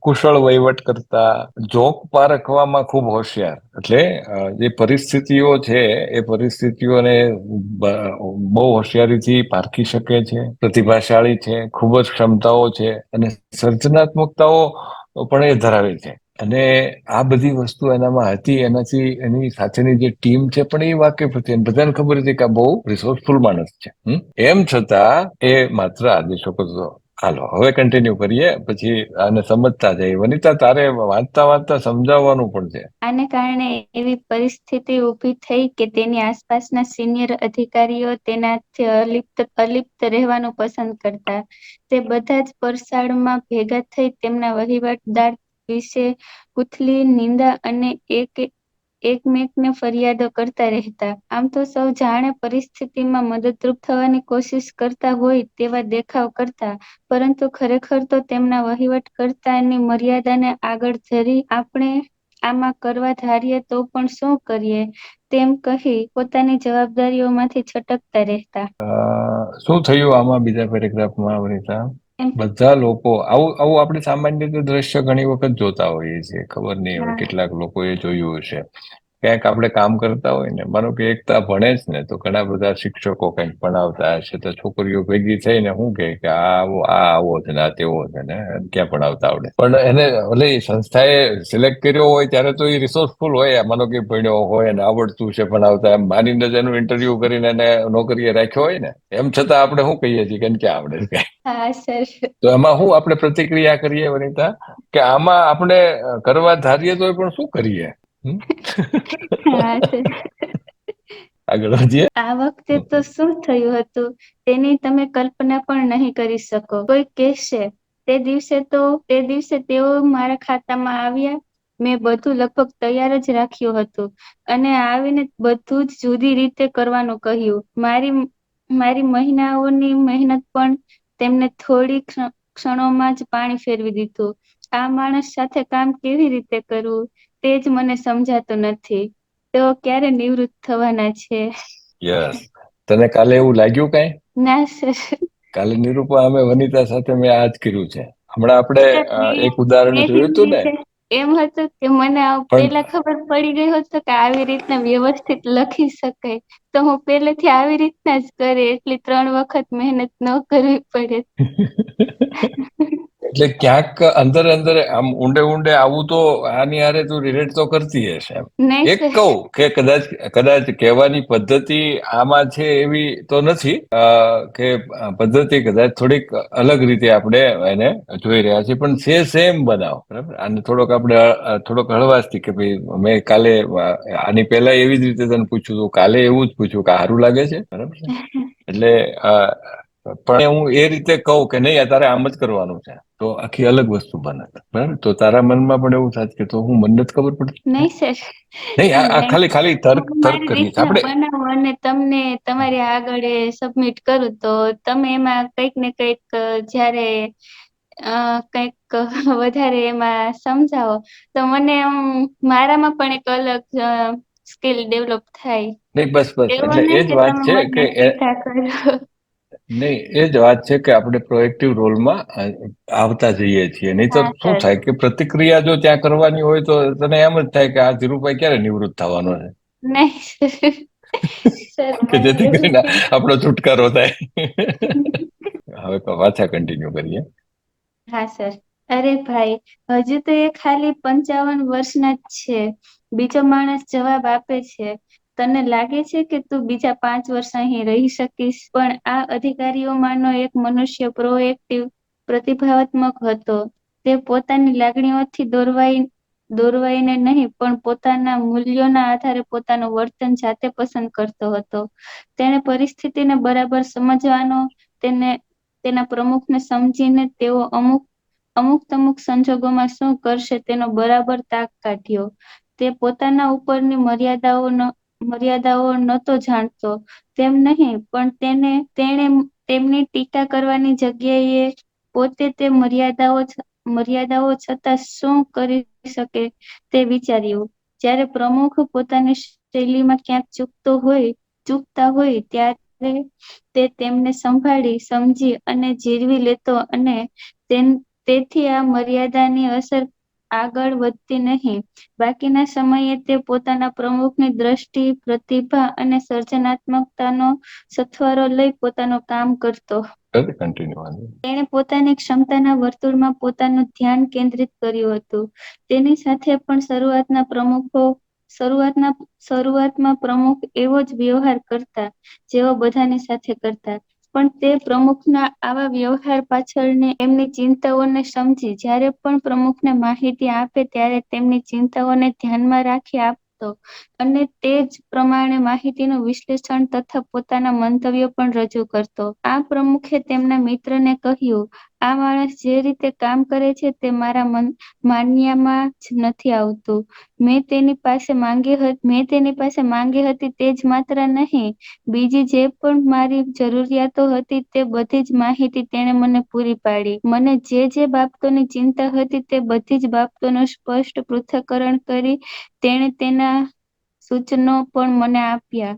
કુશળ વહીવટ કરતા, જોક પારખવામાં ખૂબ હોશિયાર. એટલે જે પરિસ્થિતિઓ છે એ પરિસ્થિતિઓને બહુ હોશિયારીથી પારખી શકે છે, પ્રતિભાશાળી છે, ખૂબ જ ક્ષમતાઓ છે અને સર્જનાત્મકતાઓ પણ એ ધરાવે છે. અને આ બધી વસ્તુ એનામાં હતી, એનાથી એની સાથેની જે ટીમ છે પણ એ વાકેફ હતી, બધાને ખબર હતી કે આ બહુ રિસોર્સફુલ માણસ છે. એમ છતાં એ માત્ર આદેશો કરતો. હાલો હવે કન્ટિન્યુ કરીએ, પછી આને સમજતા જાય. વનિતા, તારે વાંચતા વાંચતા સમજાવવાનું પણ છે. આને કારણે એવી પરિસ્થિતિ ઊભી થઈ કે તેની આસપાસના સિનિયર અધિકારીઓ તેનાથી અલિપ્ત રહેવાનું પસંદ કરતા. તે બધા જ પરસાળમાં ભેગા થઈ તેમના વહીવટદાર વિશે ઉથલી નિંદા અને એકમેકને ફરિયાદો કરતા રહેતા. આમ તો સૌ જાણે પરિસ્થિતિમાં મદદરૂપ થવાની કોશિશ કરતા હોય તેવા દેખાવ કરતા, પરંતુ ખરેખર તો તેમના વહીવટ કરતાની મર્યાદાને આગળ ધરી આપણે આમાં કરવા ધારીએ તો પણ શું કરીએ તેમ કહી પોતાની જવાબદારીઓમાંથી છટકતા રહેતા. શું થયું આમાં બીજા પેરેગ્રાફમાં વનિતા? એમ બધા લોકો આવું આવું આપણે સામાન્ય રીતે દ્રશ્ય ઘણી વખત જોતા હોઈએ છીએ. ખબર નહીં હવે કેટલાક લોકોએ જોયું હશે. ક્યાંક આપણે કામ કરતા હોય ને, માનો કે એકતા ભણે જ ને, તો ઘણા બધા શિક્ષકો કંઈક ભણાવતા હશે તો છોકરીઓ ભેગી થઈને શું કહે કે આ આવો છે ને આ તેવો છે ને, ક્યાં ભણાવતા આવડે. પણ એને ભલે સંસ્થાએ સિલેક્ટ કર્યો હોય ત્યારે તો એ રિસોર્સફુલ હોય, માનો કે ભણ્યો હોય ને આવડતું છે ભણાવતા, એમ માનીને જ એનું ઇન્ટરવ્યુ કરીને એને નોકરીએ રાખ્યો હોય ને, એમ છતાં આપણે શું કહીએ છીએ કે ક્યાં આવડે છે. હા સર. તો એમાં શું આપણે પ્રતિક્રિયા કરીએ વનિતા, કે આમાં આપણે કરવા ધારીએ તો પણ શું કરીએ? હા સર. આગળ વધીએ. આ વખતે તો શું થયું હતું તેની તમે કલ્પના પણ નહીં કરી શકો. કોઈ કહેશે તે દિવસે તેઓ મારા ખાતામાં આવ્યા, મેં બધું લગભગ તૈયાર જ રાખ્યું હતું અને આવીને બધું જ જુદી રીતે કરવાનું કહ્યું. મારી મહિનાઓની મહેનત પણ તેમને થોડી ક્ષણોમાં જ પાણી ફેરવી દીધું. આ માણસ સાથે કામ કેવી રીતે કરવું તે જ મને સમજાતું નથી. તેઓ ક્યારે નિવૃત્ત થવાના છે? યસ. તને કાલે એવું લાગ્યું કઈ? ના સર. કાલે નિરૂપા અમે વનિતા સાથે મેં આ જ કર્યું છે. હમણાં આપણે એક ઉદાહરણ જોયું હતું ને, એમ હતું કે મને પણ પેલા ખબર પડી ગઈ હતું કે આવી રીતના વ્યવસ્થિત લખી શકાય, તો હું પહેલેથી આવી રીતના જ કરે, એટલી 3 વખત મહેનત ન કરવી પડે. એટલે ક્યાંક અંદર અંદર આમ ઊંડે ઊંડે આવું તો આની હારે તું રિલેટ તો કરતી હશે એમ. નહીં એક સર. કહું કે કદાચ કહેવાની પદ્ધતિ આમાં છે એવી તો નથી, કે પદ્ધતિ કદાચ થોડીક અલગ રીતે આપણે એને જોઈ રહ્યા છીએ, પણ છે સેમ બનાવ. બરાબર. આને થોડોક આપણે થોડોક હળવાશથી કે ભાઈ મેં કાલે આની પહેલા એવી જ રીતે તને પૂછ્યું હતું, કાલે એવું જ પૂછ્યું કે સારું લાગે છે. બરાબર છે. એટલે પણ હું એ રીતે કહું કે નહીં તારે આમ જ કરવાનું છે, તો આખી અલગ વસ્તુ બને. બરાબર. તો તારા મનમાં પણ એવું થાય કે તો હું મને નથી ખબર પડતી. નહીં સર. નહીં, આ ખાલી તર્ક મારી કરીએ છીએ રીતના આપણે. બનાવું અને તમને તમારી આગળ સબમિટ કરું તો તમે એમાં કંઈક ને કંઈક જ્યારે કંઈક વધારે એમાં સમજાવો તો મને મારામાં પણ એક અલગ સ્કિલ ડેવલપ થાય. નહીં, બસ એવું એટલે એ નહીં જ કે વાત તમે છે મને કે સીધા કરો. નહીં, એ જ વાત છે કે આપણે પ્રોએક્ટિવ રોલમાં આવતા જઈએ છીએ. નહીં તો હા શું સર. થાય કે પ્રતિક્રિયા જો ત્યાં કરવાની હોય તો તને એમ જ થાય કે આ ધીરુભાઈ ક્યારે નિવૃત્ત થવાનો છે, નહીં સર. સર કે મને જેથી એવું કરીને આપણો છુટકારો થાય. હવે પાછા કન્ટિન્યુ કરીએ. હા સર. અરે ભાઈ, હજુ તો એ ખાલી 55 વર્ષના જ છે. બીજો માણસ જવાબ આપે છે, તને લાગે છે કે તું બીજા 5 વર્ષ અહીં રહી શકીશ? પણ આ અધિકારીઓમાંનો એક મનુષ્ય પ્રોએક્ટિવ, પ્રતિભાવનાત્મક હતો. તે પોતાની લાગણીઓથી દોરવાઈને નહીં પણ પોતાના મૂલ્યોના આધારે પોતાનું વર્તન જાતે પસંદ કરતો હતો. તેણે પરિસ્થિતિને બરાબર સમજવાનો, તેના પ્રમુખને સમજીને તેઓ અમુક સંજોગોમાં શું કરશે તેનો બરાબર તાક કાઢ્યો. તે પોતાના ઉપરની મર્યાદાઓ નહોતો જાણતો તેમ નહીં, પણ તેણે તેમની ટીકા કરવાની જગ્યાએ પોતે તે મર્યાદાઓ છતાં શું કરી શકે તે વિચાર્યું. જ્યારે પ્રમુખ પોતાની શૈલીમાં ક્યાંક ચૂકતા હોય ત્યારે તે તેમને સંભાળી, સમજી અને જીરવી લેતો અને તેથી આ મર્યાદાની અસર આગળ વધતી નહીં. બાકીના સમયે તે પોતાના પ્રમુખની દ્રષ્ટિ, પ્રતિભા અને સર્જનાત્મકતાનો સથવારો લઈ પોતાનું કામ કરતો. કન્ટિન્યુ. તેણે પોતાની ક્ષમતાના વર્તુળમાં પોતાનું ધ્યાન કેન્દ્રિત કર્યું હતું. તેની સાથે પણ શરૂઆતમાં પ્રમુખ એવો જ વ્યવહાર કરતા જેવો બધાની સાથે કરતા, પણ તે પ્રમુખના આવા વ્યવહાર પાછળની એમની ચિંતાઓને સમજી જ્યારે પણ પ્રમુખને માહિતી આપે ત્યારે તેમની ચિંતાઓને ધ્યાનમાં રાખી આપતો અને તે જ પ્રમાણે માહિતીનું વિશ્લેષણ તથા પોતાના મંતવ્યો પણ રજૂ કરતો. આ પ્રમુખે તેમના મિત્રને કહ્યું, આ માણસ જે રીતે કામ કરે છે તે મારા માન્યામાં જ નથી આવતું. મેં તેની પાસે માંગી હતી તે જ માત્ર નહીં, બીજી જે પણ મારી જરૂરિયાતો હતી તે બધી જ માહિતી તેણે મને પૂરી પાડી. મને જે બાબતોની ચિંતા હતી તે બધી જ બાબતોનું સ્પષ્ટ પૃથ્થકરણ કરી તેણે તેના સૂચનો પણ મને આપ્યા.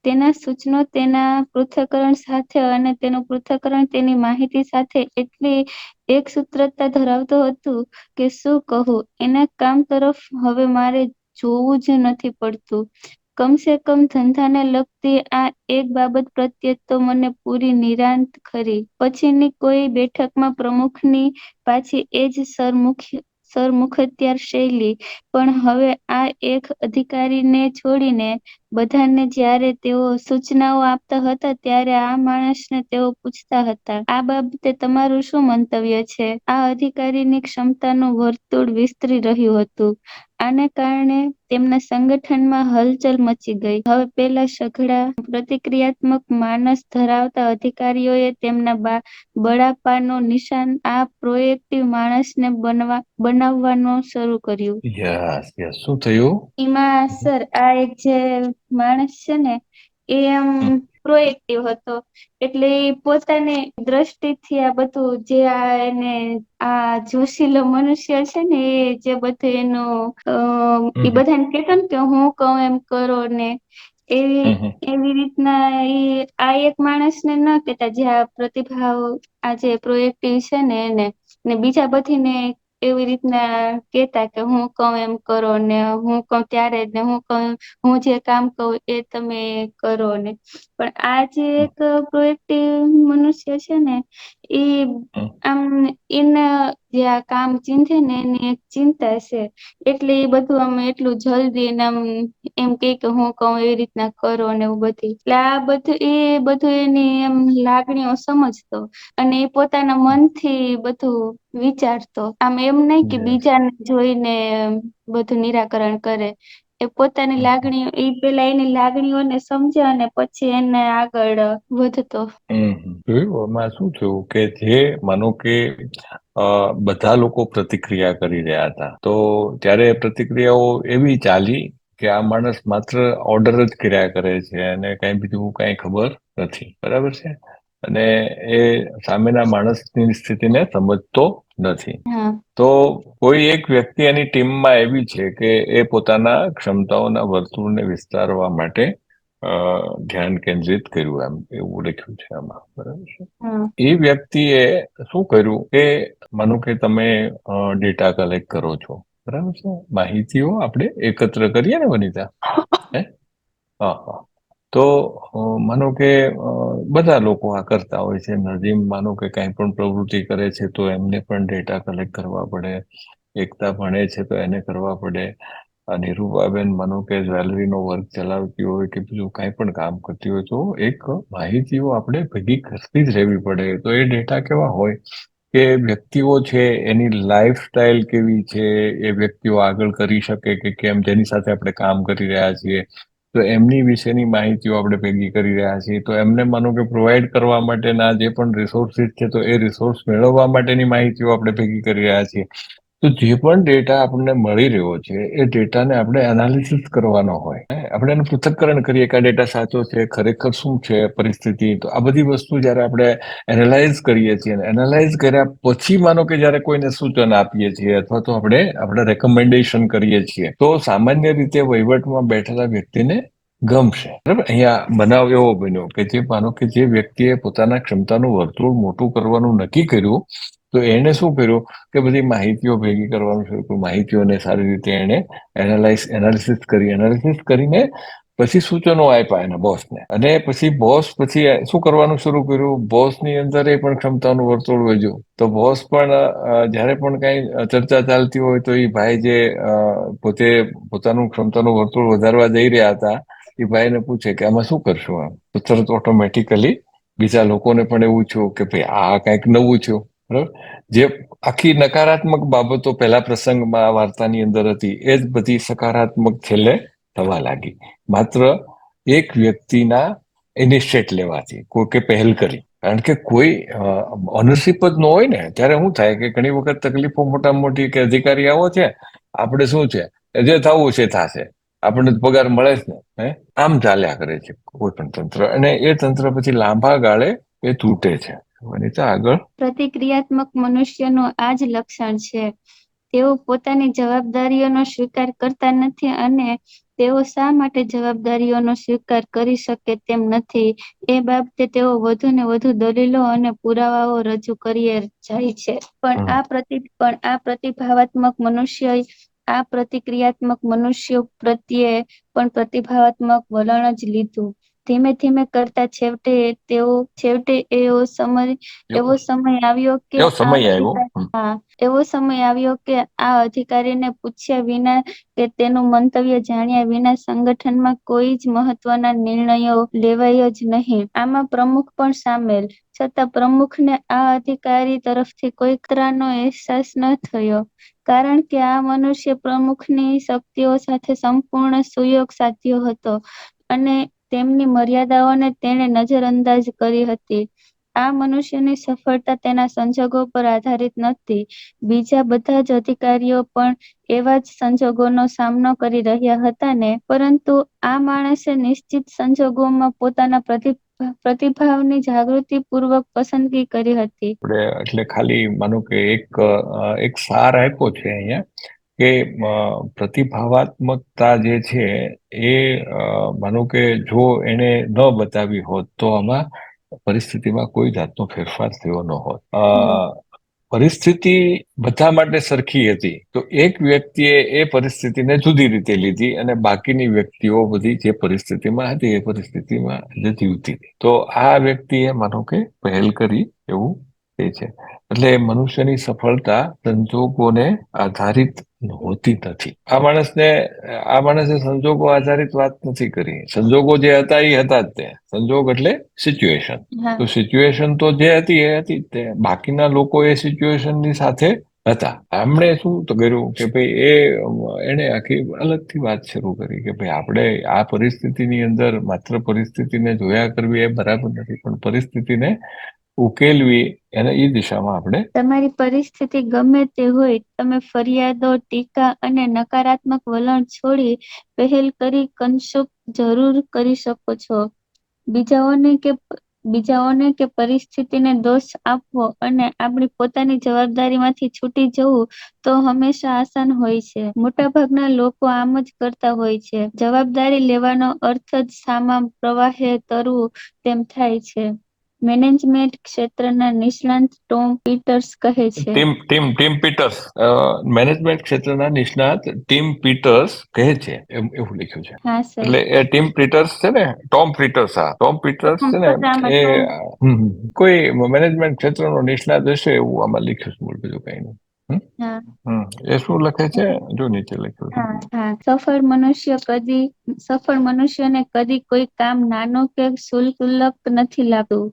તેના સૂચનો તેના પૃથ્થકરણ સાથે અને તેનું પૃથ્થકરણ તેની માહિતી સાથે એટલી એકસૂત્રતા ધરાવતું હતું કે શું કહું. એના કામ તરફ હવે મારે જોવું જ નથી પડતું. કમસે કમ ધંધાને લગતી આ એક બાબત પ્રત્યે તો મને પૂરી નિરાંત ખરી. પછીની કોઈ બેઠકમાં પ્રમુખની પાછી એ જ સરમુખત્યાર શૈલી, પણ હવે આ એક અધિકારીને છોડીને બધાને જ્યારે તેઓ સૂચનાઓ આપતા હતા ત્યારે આ માણસને તેઓ પૂછતા હતા, આ બાબતે તમારું શું મંતવ્ય છે? આ અધિકારીની ક્ષમતાનું વર્તુળ વિસ્તરી રહ્યું હતું. આને કારણે તેમના સંગઠનમાં હલચલ મચી ગઈ. હવે પેલા સઘળા પ્રતિક્રિયાત્મક માનસ ધરાવતા અધિકારીઓએ તેમના બળાપાનો નિશાન આ પ્રોએક્ટિવ માણસને બનાવવાનું શરૂ કર્યું. યસ, શું થયું? એમાં સર આ એક જે માણસ છે ને એ આમ પ્રોએક્ટિવ હતો, એટલે પોતાની દ્રષ્ટિથી આ બધું જે એને આ જોશીલો મનુષ્ય છે ને એ જે બધું એનું એ બધાને કહેતો ને કે હું કહું એમ કરો ને એવી રીતના આ એક માણસને ન કહેતા, જે આ પ્રતિભાવ આ જે પ્રોએક્ટિવ છે ને એને ને બીજા બધીને એવી રીતના કહેતા કે હું કહું એમ કરો ને હું કહું ત્યારે ને હું જે કામ કહું એ તમે કરો ને. પણ આ જે એક પ્રોએક્ટિવ મનુષ્ય છે ને એ આમ એના જે આ કામ ચીંધે ને એની એક ચિંતા છે, એટલે એ બધું આમ એટલું જલ્દી ને આમ એમ કે હું કહું એવી રીતના કરો ને એવું બધી. એટલે આ બધું એની એમ લાગણીઓ સમજતો અને એ પોતાના મનથી બધું વિચારતો. આમ એમ નહીં કે બીજાને જોઈને બધું નિરાકરણ કરે. એ પોતાની લાગણીઓ પેલા એની લાગણીઓને સમજે અને પછી એને આગળ વધતો. જોયું આમાં શું થયું કે જે માનો કે બધા લોકો પ્રતિક્રિયા કરી રહ્યા હતા, તો ત્યારે પ્રતિક્રિયાઓ એવી ચાલી કે આ માણસ માત્ર ઓર્ડર જ કર્યા કરે છે અને કઈ બીજું કઈ ખબર નથી. બરાબર છે? અને એ સામેના માણસની સ્થિતિને સમજતો નથી. તો કોઈ એક વ્યક્તિ એની ટીમમાં એવી છે કે એ પોતાના ક્ષમતાઓના વર્તુળને વિસ્તારવા માટે ધ્યાન કેન્દ્રિત કર્યું, એમ એવું લખ્યું છે આમાં. બરાબર છે? એ વ્યક્તિએ શું કર્યું કે માનો કે તમે ડેટા કલેક્ટ કરો છો, બરાબર છે? માહિતીઓ આપણે એકત્ર કરીએ ને વનિતા, હા. તો માનો કે બધા લોકો આ કરતા હોય છે. નજીમ માનો કે કઈ પણ પ્રવૃત્તિ કરે છે તો એમને પણ ડેટા કલેક્ટ કરવા પડે. એકતા ભણે છે તો એને કરવા પડે. નિરૂપાબેન માનો કે જ્વેલરીનો વર્ક ચલાવતી હોય કે બીજું કઈ પણ કામ કરતી હોય તો એક માહિતીઓ આપણે ભેગી કરતી જ રહેવી પડે. તો એ ડેટા કેવા હોય કે વ્યક્તિઓ છે એની લાઈફ સ્ટાઈલ કેવી છે, એ વ્યક્તિઓ આગળ કરી શકે કે કેમ, જેની સાથે આપણે કામ કરી રહ્યા છીએ તો એમની વિશેની માહિતીઓ આપણે ભેગી કરી રહ્યા છીએ. તો એમને માનો કે પ્રોવાઈડ કરવા માટેના જે પણ રિસોર્સિસ છે તો એ રિસોર્સ મેળવવા માટેની માહિતીઓ આપણે ભેગી કરી રહ્યા છીએ. તો જે પણ ડેટા આપણને મળી રહ્યો છે એ ડેટાને આપણે એનાલિસિસ કરવાનો હોય. આપણે એનું પૃથ્થકરણ કરીએ કે આ ડેટા સાચો છે, ખરેખર શું છે પરિસ્થિતિ. તો આ બધી વસ્તુ જ્યારે આપણે એનાલાઇઝ કરીએ છીએ અને એનાલાઇઝ કર્યા પછી માનો કે જ્યારે કોઈને સૂચન આપીએ છીએ અથવા તો આપણે રેકમેન્ડેશન કરીએ છીએ તો સામાન્ય રીતે વહીવટમાં બેઠેલા વ્યક્તિને ગમશે. બરાબર. અહીંયા બનાવ એવો બન્યો કે જે માનો કે જે વ્યક્તિએ પોતાના ક્ષમતાનું વર્તુળ મોટું કરવાનું નક્કી કર્યું તો એણે શું કર્યું કે બધી માહિતીઓ ભેગી કરવાનું શરૂ કર્યું. માહિતીઓને સારી રીતે એણે એનાલિસિસ કરીને પછી સૂચનો આપ્યા એના બોસને. અને પછી બોસ શું કરવાનું શરૂ કર્યું, બોસની અંદર એ પણ ક્ષમતાનું વર્તુળ વધ્યું. તો બોસ પણ જ્યારે પણ કઈ ચર્ચા ચાલતી હોય તો એ ભાઈ જે પોતે પોતાનું ક્ષમતાનું વર્તુળ વધારવા જઈ રહ્યા હતા એ ભાઈને પૂછે કે આમાં શું કરશું આમ. તો તરત ઓટોમેટિકલી બીજા લોકોને પણ એવું થયું કે ભાઈ આ કંઈક નવું થયું. બરાબર. જે આખી નકારાત્મક બાબતો પહેલા પ્રસંગમાં વાર્તાની અંદર હતી એ જ બધી સકારાત્મક છેલ્લે થવા લાગી. માત્ર એક વ્યક્તિના ઇનિશિયેટ લેવાથી, કોઈ પહેલ કરી. કારણ કે કોઈ ઓનરશિપ જ ન હોય ને ત્યારે શું થાય કે ઘણી વખત તકલીફો મોટા મોટી કે અધિકારી આવો છે, આપણે શું છે જે થવું છે થશે, આપણને પગાર મળે જ ને, આમ ચાલ્યા કરે છે કોઈ પણ તંત્ર. અને એ તંત્ર પછી લાંબા ગાળે એ તૂટે છે. વનિતા આગળ. પ્રતિક્રિયાત્મક મનુષ્યનું આ જ લક્ષણ છે. તેઓ પોતાની જવાબદારીઓનો સ્વીકાર કરતા નથી અને તેઓ શા માટે જવાબદારીઓનો સ્વીકાર કરી શકે તેમ નથી એ બાબતે તેઓ વધુ ને વધુ દલીલો અને પુરાવાઓ રજૂ કરી જાય છે. પણ આ પ્રતિભાવાત્મક મનુષ્ય આ પ્રતિક્રિયાત્મક મનુષ્યો પ્રત્યે પણ પ્રતિભાવાત્મક વલણ જ લીધું. ધીમે ધીમે કરતા છેવટે એવો સમય આવ્યો કે આ અધિકારીને પૂછ્યા વિના કે તેનું મંતવ્ય જાણ્યા વિના સંગઠનમાં કોઈ જ મહત્વના નિર્ણયો લેવાય જ નહીં. આમાં પ્રમુખ પણ સામેલ. છતાં પ્રમુખને આ અધિકારી તરફથી કોઈ ખતરાનો અહેસાસ ન થયો કારણ કે આ મનુષ્ય પ્રમુખની શક્તિઓ સાથે સંપૂર્ણ સુયોગ સાધ્યો હતો અને તેમની મર્યાદાઓને તેણે નજરઅંદાજ કરી હતી. આ મનુષ્યની સફળતા તેના સંજોગો પર આધારિત નથી. બીજા બધા જ અધિકારીઓ પણ એવા જ સંજોગોનો સામનો કરી રહ્યા હતા ને, પરંતુ આ માણસે નિશ્ચિત સંજોગોમાં પોતાના પ્રતિભાવની જાગૃતિપૂર્વક પસંદગી કરી હતી. એટલે ખાલી માનો કે એક સાર આપ્યો છે અહીંયા કે પ્રતિભાવાત્મકતા જે છે એ માનો કે જો એને ન બતાવી હોત તો આમાં પરિસ્થિતિમાં કોઈ જાતનો ફેરફાર થયો ન હોત. પરિસ્થિતિ બધા માટે સરખી હતી તો એક વ્યક્તિએ એ પરિસ્થિતિને જુદી રીતે લીધી અને બાકીની વ્યક્તિઓ બધી જે પરિસ્થિતિમાં હતી એ પરિસ્થિતિમાં જીવતી હતી. તો આ વ્યક્તિએ માનો કે પહેલ કરી એવું એ છે. એટલે મનુષ્યની સફળતા સંજોગોને આધારિત હોતી નથી. આ માણસે સંજોગો આધારિત વાત નથી કરી. સંજોગો જે હતા એ હતા જ તે. સંજોગ એટલે સિચ્યુએશન. તો સિચ્યુએશન તો જે હતી એ હતી તે. બાકીના લોકો એ સિચ્યુએશનની સાથે હતા. એમણે શું કર્યું કે ભાઈ એને આખી અલગથી વાત શરૂ કરી કે ભાઈ આપણે આ પરિસ્થિતિની અંદર માત્ર પરિસ્થિતિને જોયા કરવી એ બરાબર નથી, પણ પરિસ્થિતિને ઉકેલવી એને એ દિશામાં આપણે. તમારી પરિસ્થિતિ ગમે તે હોય, તમે ફરિયાદો, ટીકા અને નકારાત્મક વલણ છોડી પહેલ કરી કનસુક જરૂર કરી શકો છો. બીજાઓને કે પરિસ્થિતિને દોષ આપવો અને આપણી પોતાની જવાબદારીમાંથી છૂટી જવું તો હંમેશા આસાન હોય છે. મોટાભાગના લોકો આમ જ કરતા હોય છે. જવાબદારી લેવાનો અર્થ જ સામા પ્રવાહે તરવું તેમ થાય છે. મેનેજમેન્ટ ક્ષેત્રના નિષ્ણાત ટોમ પીટર્સ કહે છે. ટીમ પીટર્સ મેનેજમેન્ટ ક્ષેત્રના નિષ્ણાત ટીમ પીટર્સ કહે છે એવું લખ્યું છે. એટલે એ ટીમ પીટર્સ છે ને, ટોમ પીટર્સ છે ને એ કોઈ મેનેજમેન્ટ ક્ષેત્રનો નિષ્ણાત હશે એવું આમાં લખ્યું છે. બોલ બીજું કઈ નહીં. એ શું લખે છે જો નીચે લખ્યું છે. સફળ મનુષ્યને કદી કોઈ કામ નાનું કે શુલ્લક નથી લાગતું.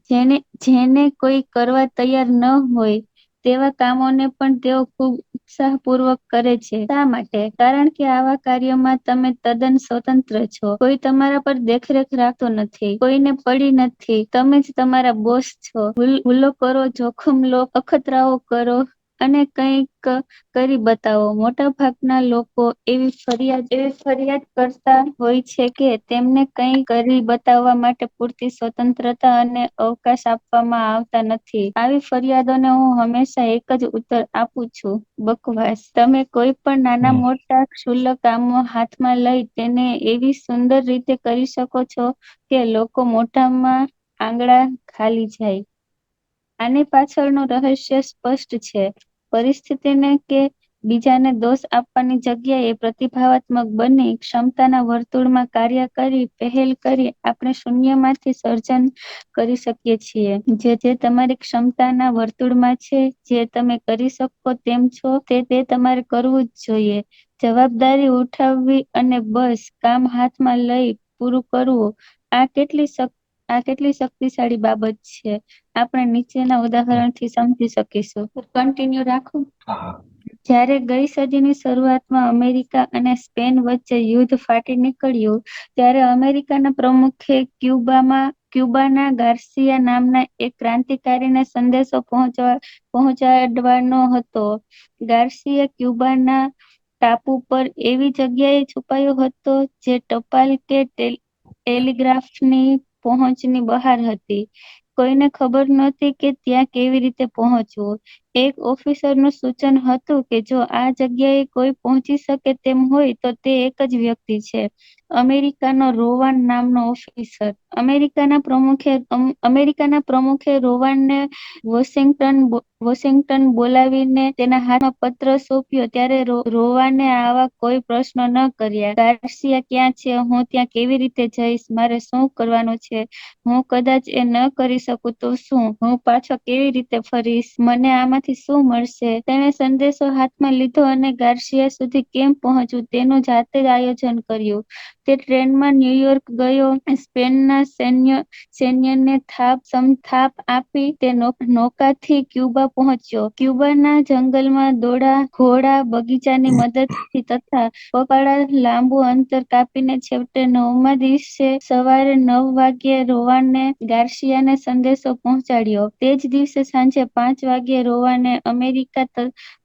જેને કોઈ કરવા તૈયાર ન હોય તેવા કામોને પણ તેઓ ખૂબ ઉત્સાહપૂર્વક કરે છે. શા માટે? કારણ કે આવા કાર્યોમાં તમે તદ્દન સ્વતંત્ર છો. કોઈ તમારા પર દેખરેખ રાખતો નથી, કોઈને પડી નથી. તમે જ તમારા બોસ છો. ભૂલો કરો, જોખમ લો, અખતરાઓ કરો અને કંઈક કરી બતાવો. મોટા ભાગના લોકો એવી ફરિયાદ કરતા હોય છે કે તેમને કંઈ કરી બતાવવા માટે પૂરતી સ્વતંત્રતા અને અવકાશ આપવામાં આવતા નથી. આવી ફરિયાદોને હું હંમેશા એક જ ઉત્તર આપું છું: બકવાસ. તમે કોઈ પણ નાના હમ. મોટા ક્ષુલ્લક કામો હાથમાં લઈ તેને એવી સુંદર રીતે કરી શકો છો કે લોકો મોઢામાં આંગળા ખાલી જાય. આની પાછળનું રહસ્ય સ્પષ્ટ છે. પરિસ્થિતિને કે બીજાને દોષ આપવાની જગ્યાએ પ્રતિભાવાત્મક બની ક્ષમતાના વર્તુળમાં કાર્ય કરી પહેલ કરી આપણે શૂન્યમાંથી સર્જન કરી શકીએ છીએ. જે તમારી ક્ષમતાના વર્તુળમાં છે, જે તમે કરી શકો તેમ છો, તે તમારે કરવું જ જોઈએ. જવાબદારી ઉઠાવવી અને બસ કામ હાથમાં લઈ પૂરું કરવું, આ કેટલી શક્તિશાળી બાબત છે. આપણે નીચેના ઉદાહરણથી સમજી શકીશું. કન્ટિન્યુ રાખું. હા. જ્યારે ગઈ સદીની શરૂઆતમાં અમેરિકા અને સ્પેન વચ્ચે યુદ્ધ ફાટી નીકળ્યું, ત્યારે અમેરિકાના પ્રમુખે ક્યુબાના ગાર્સિયા નામના એક ક્રાંતિકારીને સંદેશો પહોંચાડવાનો હતો. ગાર્સિયા ક્યુબાના ટાપુ પર એવી જગ્યાએ છુપાયો હતો જે ટપાલ કે ટેલિગ્રાફની પહોંચની બહાર હતી. કોઈને ખબર નહોતી કે ત્યાં કેવી રીતે પહોંચવું. એક ઓફિસરનું સૂચન હતું કે જો આ જગ્યાએ કોઈ પહોંચી શકે તેમ હોય તો તે એક જ વ્યક્તિ છે, અમેરિકાનો રોવાન નામનો ઓફિસર. અમેરિકાના પ્રમુખે રોવાનને વોશિંગ્ટન બોલાવીને તેના હાથમાં પત્ર સોંપ્યો. ત્યારે રોવાને આવા કોઈ પ્રશ્નો ન કર્યા. ગાર્સિયા ક્યાં છે? હું ત્યાં કેવી રીતે જઈશ? મારે શું કરવાનું છે? હું કદાચ એ ન કરી શકું તો શું? હું પાછો કેવી રીતે ફરીશ? મને આમાંથી શું મળશે? તેણે સંદેશો હાથમાં લીધો અને ગાર્સિયા સુધી કેમ પહોંચવું તેનું જાતે જ આયોજન કર્યું. તે ટ્રેનમાં ન્યૂયોર્ક ગયો, સ્પેનના સૈન્યને થાપ આપી તે નૌકાથી ક્યુબા પહોંચ્યો. ક્યુબાના જંગલમાં ઘોડા બગીચાની મદદથી તથા પગપાળા લાંબુ અંતર કાપીને છેવટે 9મા દિવસે સવારે 9 વાગ્યે રોવાને ગાર્સિયાને સંદેશો પહોંચાડ્યો. તે જ દિવસે સાંજે 5 વાગ્યે રોવાને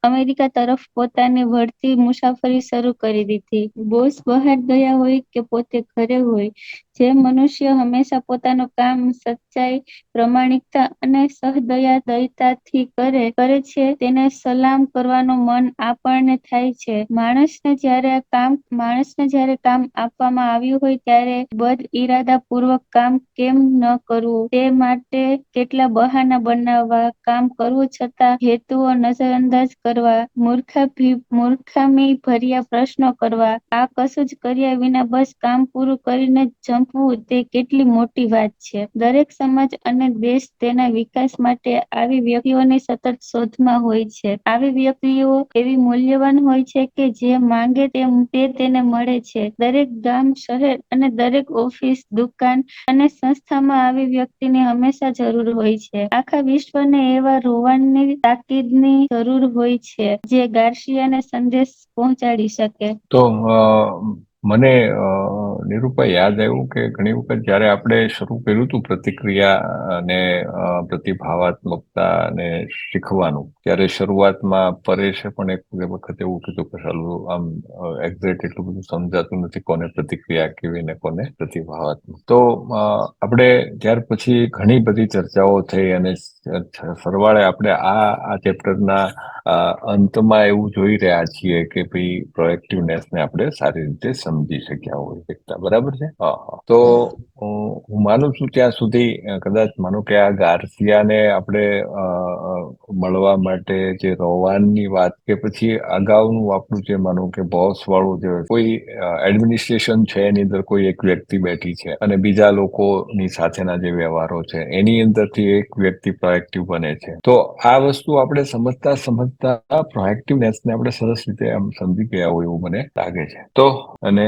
અમેરિકા તરફ પોતાની વળતી મુસાફરી શરૂ કરી દીધી. બોસ બહાર ગયા હોય કે પોતે ઘરે હોય, જે મનુષ્ય હંમેશા પોતાનું કામ સચ્ચાઈ, પ્રમાણિકતા અને સહૃદયતાથી કરે છે તેને સલામ કરવાનું મન આપણને થાય છે. માણસને જ્યારે કામ આપવામાં આવ્યું હોય ત્યારે બદઇરાદાપૂર્વક કામ કેમ ન કરવું તે માટે કેટલા બહાના બનાવવા, કામ કરવું છતાં હેતુઓ નજરઅંદાજ કરવા, મૂર્ખામી ભર્યા પ્રશ્નો કરવા, આ કશું જ કર્યા વિના બસ કામ પૂરું કરીને જંપવું તે કેટલી મોટી વાત છે. દરેક સમાજ અને દેશ તેના વિકાસ માટે આવી વ્યક્તિઓની સતત શોધમાં હોય છે. આવી વ્યક્તિઓ એવી મૂલ્યવાન હોય છે કે જે માંગે તે તેને મળે છે. દરેક ગામ, શહેર અને દરેક ઓફિસ, દુકાન અને સંસ્થામાં આવી વ્યક્તિની હંમેશા જરૂર હોય છે. આખા વિશ્વને એવા રોવાનની તાકીદની જરૂર હોય છે જે ગાર્સિયાને સંદેશ પહોંચાડી શકે. તો મને નિરૂપા યાદ આવ્યું કે ઘણી વખત જ્યારે આપણે શરૂ કર્યું હતું પ્રતિક્રિયા અને પ્રતિભાવાત્મકતા અને શીખવાનું, ત્યારે શરૂઆતમાં પરેશે પણ એક વખત એવું કીધું કે સાલું આમ એક્ઝેક્ટ એટલું બધું સમજાતું નથી કોને પ્રતિક્રિયા કેવી ને કોને પ્રતિભાવાત્મક. તો આપણે ત્યાર પછી ઘણી બધી ચર્ચાઓ થઈ અને સરવાળે આપણે આ ચેપ્ટરના અંતમાં એવું જોઈ રહ્યા છીએ કે ભાઈ પ્રોએક્ટિવનેસને આપણે સારી રીતે સમજી શક્યા હોય. બરાબર છે. તો હું માનું છું ત્યાં સુધી કદાચ માનો કે આ ગાર્સિયાને આપણે મળવા માટે જે રોવાનની વાત કે પછી અગાઉનું આપણું જે માનું કે બોસ વાળું જે કોઈ એડમિનિસ્ટ્રેશન છે એની અંદર કોઈ એક વ્યક્તિ બેઠી છે અને બીજા લોકોની સાથેના જે વ્યવહારો છે એની અંદરથી એક વ્યક્તિ પ્રોએક્ટિવ બને છે. તો આ વસ્તુ આપણે સમજતા પ્રોએક્ટિવનેસને આપણે સરસ રીતે આમ સમજી ગયા હોય એવું મને લાગે છે. તો અને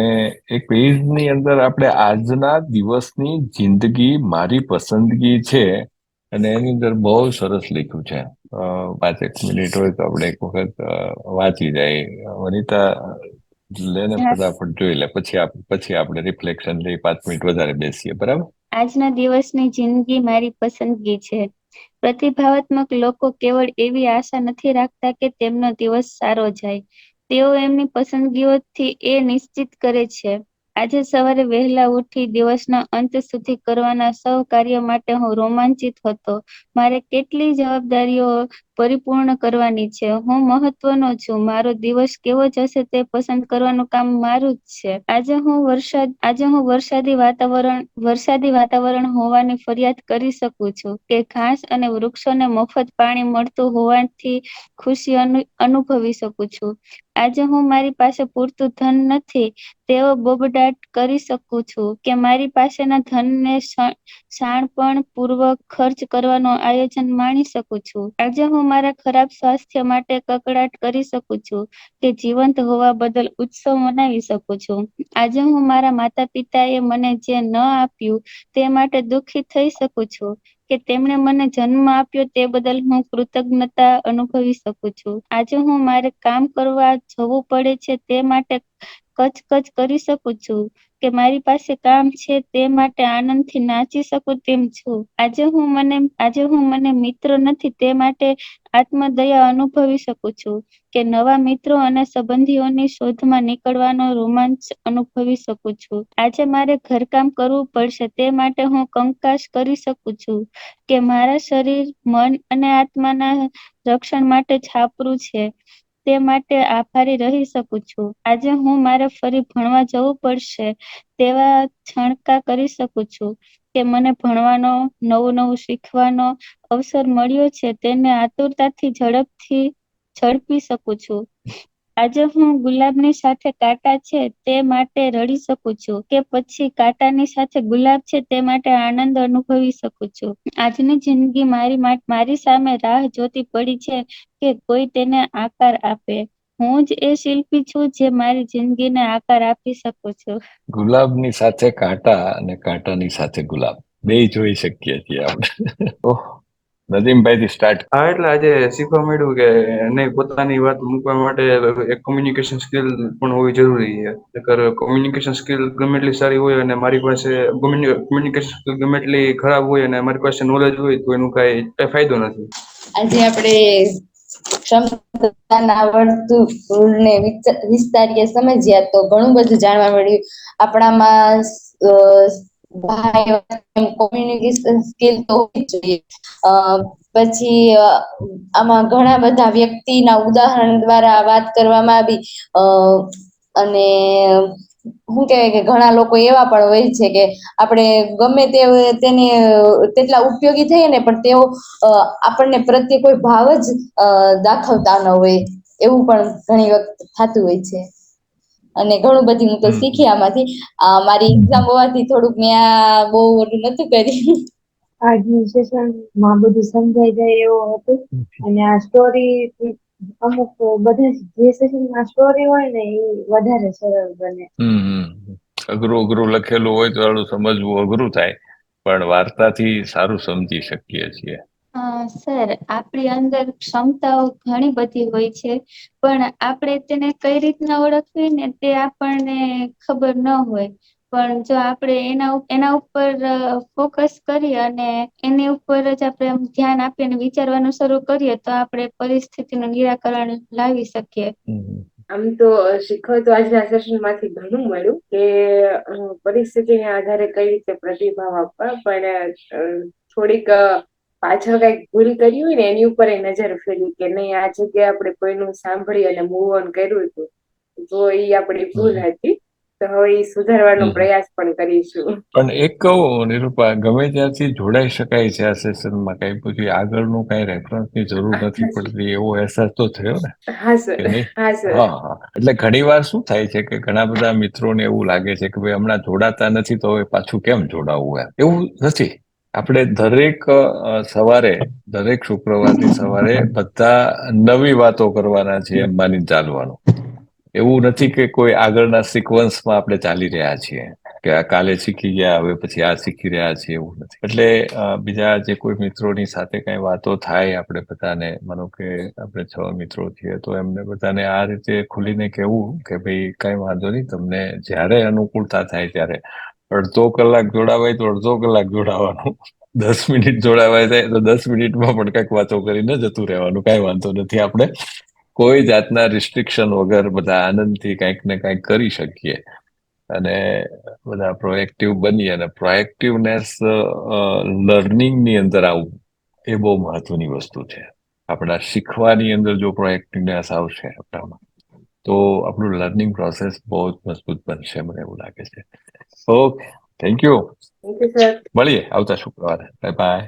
એક પેજની અંદર આપણે આજના દિવસની જિંદગી મારી પસંદગી છે અને એની અંદર બહુ સરસ લખ્યું છે. 5 મિનિટ હોય તો આપણે એક વખત વાંચી જાય. વનિતા લે ને હા, ફટાફટ જોઈ લે, પછી આપણે રિફ્લેક્શન લઈ 5 મિનિટ વધારે બેસીએ. બરાબર. આજના દિવસની જિંદગી મારી પસંદગી છે. પ્રતિભાવાત્મક લોકો કેવળ એવી આશા નથી રાખતા કે તેમનો દિવસ સારો જાય. તેઓ એમની પસંદગીઓથી એ નિશ્ચિત કરે છે. આજે સવારે વહેલા ઉઠી દિવસના અંત સુધી કરવાના સૌ કાર્ય માટે હું રોમાંચિત હતો. મારે કેટલી જવાબદારીઓ પરિપૂર્ણ કરવાની છે. હું મહત્વનો છું. મારો દિવસ કેવો જશે તે પસંદ કરવાનું કામ મારું જ છે. આજે હું વરસાદી વાતાવરણ હોવાની ફરિયાદ કરી શકું છું કે ઘાસ અને વૃક્ષોને મફત પાણી મળતું હોવાથી ખુશી અનુભવી શકું છું. આજે હું મારી પાસે પૂરતું ધન નથી તેવો બોબડાટ કરી શકું છું કે મારી પાસેના ધનને શાણપણપૂર્વક ખર્ચ કરવાનું આયોજન માણી શકું છું. આજે હું મારા ખરાબ સ્વાસ્થ્ય માટે કકળાટ કરી શકું છું કે જીવંત હોવા બદલ ઉત્સવ મનાવી શકું છું. આજે હું મારા માતા પિતાએ મને જે ન આપ્યું તે માટે દુઃખી થઈ શકું છું કે તેમણે મને જન્મ આપ્યો તે બદલ હું કૃતજ્ઞતા અનુભવી શકું છું. આજે હું મારે કામ કરવા જવું પડે છે તે માટે કચકચ કરી શકું છું કે મારી પાસે કામ છે તે માટે આનંદથી નાચી શકું તેમ છું. આજે હું મને મિત્રો નથી તે માટે આત્મદયા અનુભવી શકું છું કે નવા મિત્રો અને સંબંધીઓની શોધમાં નીકળવાનો રોમાંચ અનુભવી શકું છું. આજે મારે ઘરકામ કરવું પડશે તે માટે હું કંકાસ કરી શકું છું કે મારા શરીર, મન અને આત્માના રક્ષણ માટે છાપરું છે તે માટે આભારી રહી શકું છું. આજે હું મારે ફરી ભણવા જવું પડશે તેવા છણકા કરી શકું છું કે મને ભણવાનો, નવું શીખવાનો અવસર મળ્યો છે તેને આતુરતાથી ઝડપી શકું છું. આજે હું ગુલાબની સાથે કાંટા છે તે માટે રડી શકું છું કે પછી કાંટાની સાથે ગુલાબ છે તે માટે આનંદ અનુભવી શકું છું. આજની જિંદગી મારી સામે રાહ જોતી પડી છે કે કોઈ તેને આકાર આપે. હું જ એ શિલ્પી છું જે મારી જિંદગીને આકાર આપી શકું છું. ગુલાબની સાથે કાંટા અને કાંટાની સાથે ગુલાબ બે જોઈ શકીએ છીએ આપણે. ઓહ, નદીમભાઈથી સ્ટાર્ટ. હા, એટલે આજે શીખવા મળ્યું કે નહીં, પોતાની વાત મૂકવા માટે એક કોમ્યુનિકેશન સ્કિલ પણ હોવી જરૂરી છે. કોમ્યુનિકેશન સ્કિલ ગમે એટલી સારી હોય અને મારી પાસે કોમ્યુનિકેશન સ્કિલ ગમે એટલી ખરાબ હોય અને મારી પાસે નોલેજ હોય તો એનું કઈ ફાયદો નથી. આજે આપણે ક્ષમતાના વર્તુળને વિસ્તારીએ સમજ્યા તો ઘણું બધું જાણવા મળ્યું. આપણામાં કોમ્યુનિકેશન સ્કિલ તો હોવી જ જોઈએ. પછી આમાં ઘણા બધા વ્યક્તિના ઉદાહરણ દ્વારા વાત કરવામાં આવી. અને શું કહેવાય કે ઘણા લોકો એવા પણ હોય છે કે આપણે ગમે તેને તેટલા ઉપયોગી થઈએ ને પણ તેઓ આપણને પ્રત્યે કોઈ ભાવ જ દાખવતા ન હોય એવું પણ ઘણી વખત થતું હોય છે. અને ઘણું બધું હું તો શીખી આમાંથી. મારી એક્ઝામ હોવાથી થોડુંક મેં બહુ ઓલું નતું કર્યું. આજનું સેશન માં બધું સમજાઈ જાય એવું હતું. અને આ સ્ટોરી અમુક બધા જે સેશનમાં સ્ટોરી હોય ને એ વધારે સરળ બને. અઘરું લખેલું હોય તો થોડું સમજવું અઘરું થાય, પણ વાર્તાથી સારું સમજી શકીએ છીએ. સર, આપણી અંદર ક્ષમતાઓ ઘણી બધી હોય છે પણ આપણે તેને કઈ રીતના ઓળખવી ને તે આપણને ખબર ન હોય. પણ જો આપણે એના ઉપર ફોકસ કરીએ અને એની ઉપર જ આપણે ધ્યાન આપીને વિચારવાનું શરૂ કરીએ તો આપણે પરિસ્થિતિનું નિરાકરણ લાવી શકીએ. આમ તો શીખવા તો આજના સેશન માંથી ઘણું મળ્યું કે પરિસ્થિતિને આધારે કઈ રીતે પ્રતિભાવ આપવા, પણ થોડીક પાછળ કઈક ભૂલ કરી હોય ને એની ઉપર નજર ફેરવી કે નહીં, આ જગ્યાએ આપણે કોઈનું સાંભળી અને મૂવ ઓન કર્યું હતું તો એ આપણી ભૂલ હતી, તો હવે એ સુધારવાનો પ્રયાસ પણ કરીશું. પણ એક કહું નિરૂપા, ગમે ત્યાંથી જોડાઈ શકાય છે આ સેશનમાં, કઈ પછી આગળનું કઈ રેફરન્સની જરૂર નથી પડતી એવો અહેસાસ તો થયો ને? હા સર. હા સર. હા, એટલે ઘણી વાર શું થાય છે કે ઘણા બધા મિત્રોને એવું લાગે છે કે ભાઈ હમણાં જોડાતા નથી તો હવે પાછું કેમ જોડાવવું, એવું નથી. આપણે દરેક શુક્રવારની સવારે બધા નવી વાતો કરવાના છે એમ માની ચાલવાનું. એવું નથી કે કોઈ આગળના સિક્વન્સમાં આપણે ચાલી રહ્યા છીએ. કે આ કાલે શીખી ગયા હવે પછી આ શીખી રહ્યા છે એવું નથી. એટલે બીજા જે કોઈ મિત્રોની સાથે કઈ વાતો થાય આપણે બધાને, માનો કે આપણે 6 મિત્રો છીએ તો એમને બધાને આ રીતે ખુલીને કહેવું કે ભાઈ કઈ વાંધો નહીં, તમને જ્યારે અનુકૂળતા થાય ત્યારે અડધો કલાક જોડાવાય તો અડધો કલાક જોડાવાનું, 10 મિનિટ જોડાવાય થાય તો 10 મિનિટમાં પણ કંઈક વાતો કરીને જતું રહેવાનું, કઈ વાંધો નથી. આપણે કોઈ જાતના રિસ્ટ્રિક્શન વગર બધા આનંદથી કંઈક ને કંઈક કરી શકીએ અને બધા પ્રોએક્ટિવ બની, અને પ્રોએક્ટિવનેસ લર્નિંગની અંદર આવવું એ બહુ મહત્વની વસ્તુ છે. આપણા શીખવાની અંદર જો પ્રોએક્ટિવનેસ આવશે આપણામાં તો આપણું લર્નિંગ પ્રોસેસ બહુ જ મજબૂત બનશે, મને એવું લાગે છે. Okay, thank you. Thank you sir. મળીએ આવતા શુક્રવારે. Bye bye.